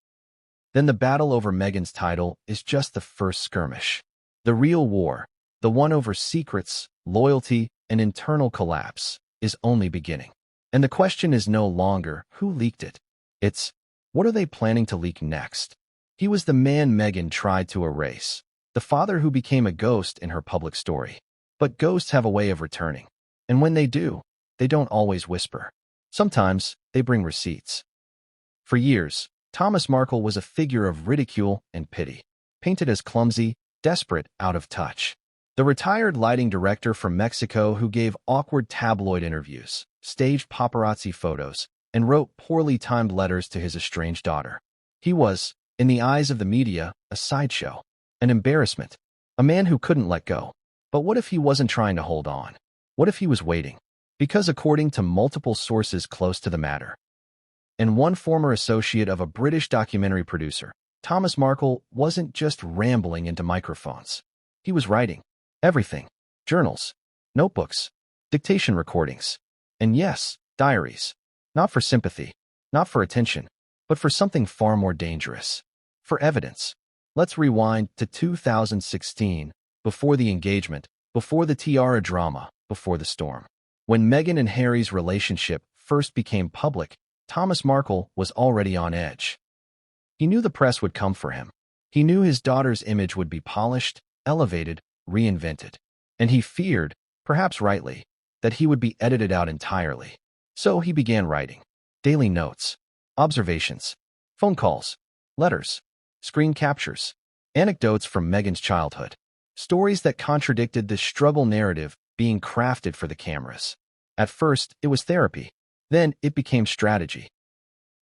S1: then the battle over Meghan's title is just the first skirmish. The real war, the one over secrets, loyalty, and internal collapse, is only beginning. And the question is no longer who leaked it. It's, what are they planning to leak next? He was the man Meghan tried to erase, the father who became a ghost in her public story. But ghosts have a way of returning. And when they do, they don't always whisper. Sometimes they bring receipts. For years, Thomas Markle was a figure of ridicule and pity, painted as clumsy, desperate, out of touch. The retired lighting director from Mexico who gave awkward tabloid interviews, staged paparazzi photos, and wrote poorly timed letters to his estranged daughter. He was, in the eyes of the media, a sideshow, an embarrassment, a man who couldn't let go. But what if he wasn't trying to hold on? What if he was waiting? Because according to multiple sources close to the matter, and one former associate of a British documentary producer, Thomas Markle wasn't just rambling into microphones. He was writing everything: journals, notebooks, dictation recordings, and yes, diaries. Not for sympathy, not for attention, but for something far more dangerous. For evidence. Let's rewind to 2016, before the engagement, before the tiara drama, before the storm. When Meghan and Harry's relationship first became public, Thomas Markle was already on edge. He knew the press would come for him. He knew his daughter's image would be polished, elevated, reinvented. And he feared, perhaps rightly, that he would be edited out entirely. So he began writing daily notes, observations, phone calls, letters, screen captures, anecdotes from Meghan's childhood, stories that contradicted the struggle narrative being crafted for the cameras. At first, it was therapy. Then it became strategy.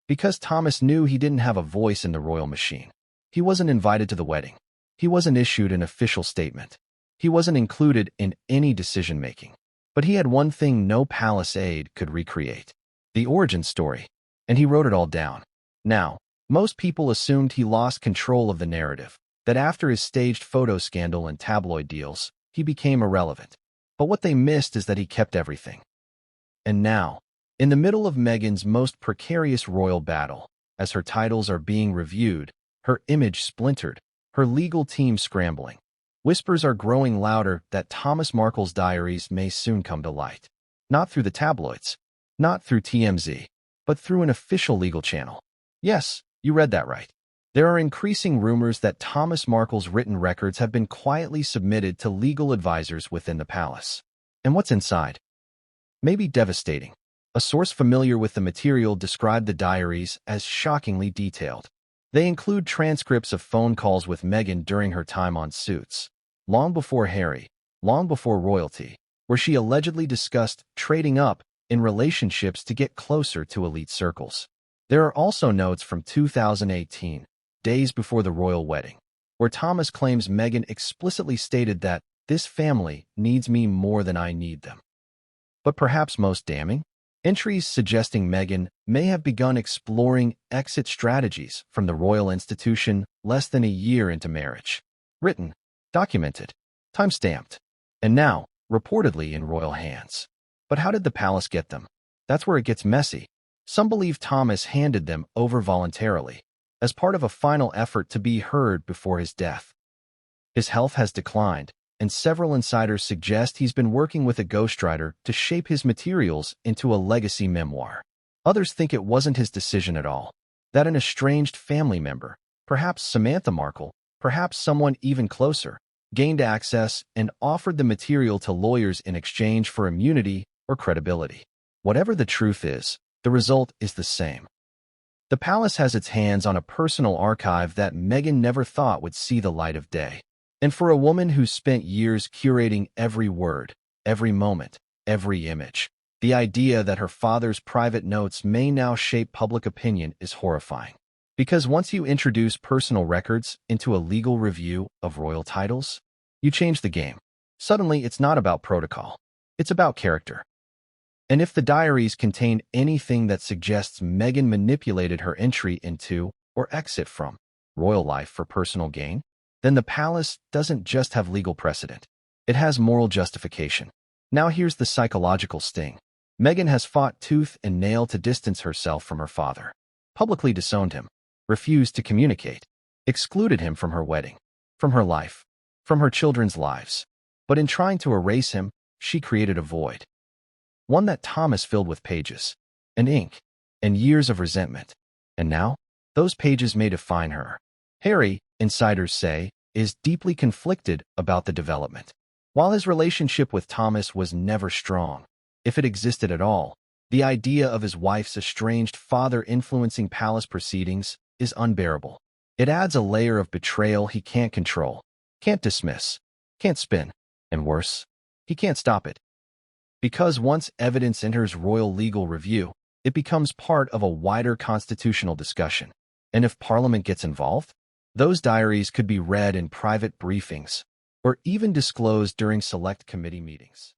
S1: Because Thomas knew he didn't have a voice in the royal machine. He wasn't invited to the wedding. He wasn't issued an official statement. He wasn't included in any decision-making. But he had one thing no palace aide could recreate: the origin story. And he wrote it all down. Now, most people assumed he lost control of the narrative, that after his staged photo scandal and tabloid deals, he became irrelevant. But what they missed is that he kept everything. And now, in the middle of Meghan's most precarious royal battle, as her titles are being reviewed, her image splintered, her legal team scrambling, whispers are growing louder that Thomas Markle's diaries may soon come to light. Not through the tabloids, not through TMZ, but through an official legal channel. Yes, you read that right. There are increasing rumors that Thomas Markle's written records have been quietly submitted to legal advisors within the palace. And what's inside? Maybe devastating. A source familiar with the material described the diaries as shockingly detailed. They include transcripts of phone calls with Meghan during her time on Suits, long before Harry, long before royalty, where she allegedly discussed trading up in relationships to get closer to elite circles. There are also notes from 2018, days before the royal wedding, where Thomas claims Meghan explicitly stated that this family needs me more than I need them. But perhaps most damning, entries suggesting Meghan may have begun exploring exit strategies from the royal institution less than a year into marriage. Written, documented, time-stamped, and now, reportedly in royal hands. But how did the palace get them? That's where it gets messy. Some believe Thomas handed them over voluntarily, as part of a final effort to be heard before his death. His health has declined, and several insiders suggest he's been working with a ghostwriter to shape his materials into a legacy memoir. Others think it wasn't his decision at all, that an estranged family member, perhaps Samantha Markle, perhaps someone even closer, gained access and offered the material to lawyers in exchange for immunity or credibility. Whatever the truth is, the result is the same. The palace has its hands on a personal archive that Meghan never thought would see the light of day. And for a woman who spent years curating every word, every moment, every image, the idea that her father's private notes may now shape public opinion is horrifying. Because once you introduce personal records into a legal review of royal titles, you change the game. Suddenly, it's not about protocol. It's about character. And if the diaries contain anything that suggests Meghan manipulated her entry into or exit from royal life for personal gain, then the palace doesn't just have legal precedent. It has moral justification. Now here's the psychological sting. Meghan has fought tooth and nail to distance herself from her father, publicly disowned him, refused to communicate, excluded him from her wedding, from her life, from her children's lives. But in trying to erase him, she created a void. One that Thomas filled with pages, and ink, and years of resentment. And now, those pages may define her. Harry, insiders say, is deeply conflicted about the development. While his relationship with Thomas was never strong, if it existed at all, the idea of his wife's estranged father influencing palace proceedings is unbearable. It adds a layer of betrayal he can't control, can't dismiss, can't spin, and worse, he can't stop it. Because once evidence enters royal legal review, it becomes part of a wider constitutional discussion. And if Parliament gets involved, those diaries could be read in private briefings or even disclosed during select committee meetings.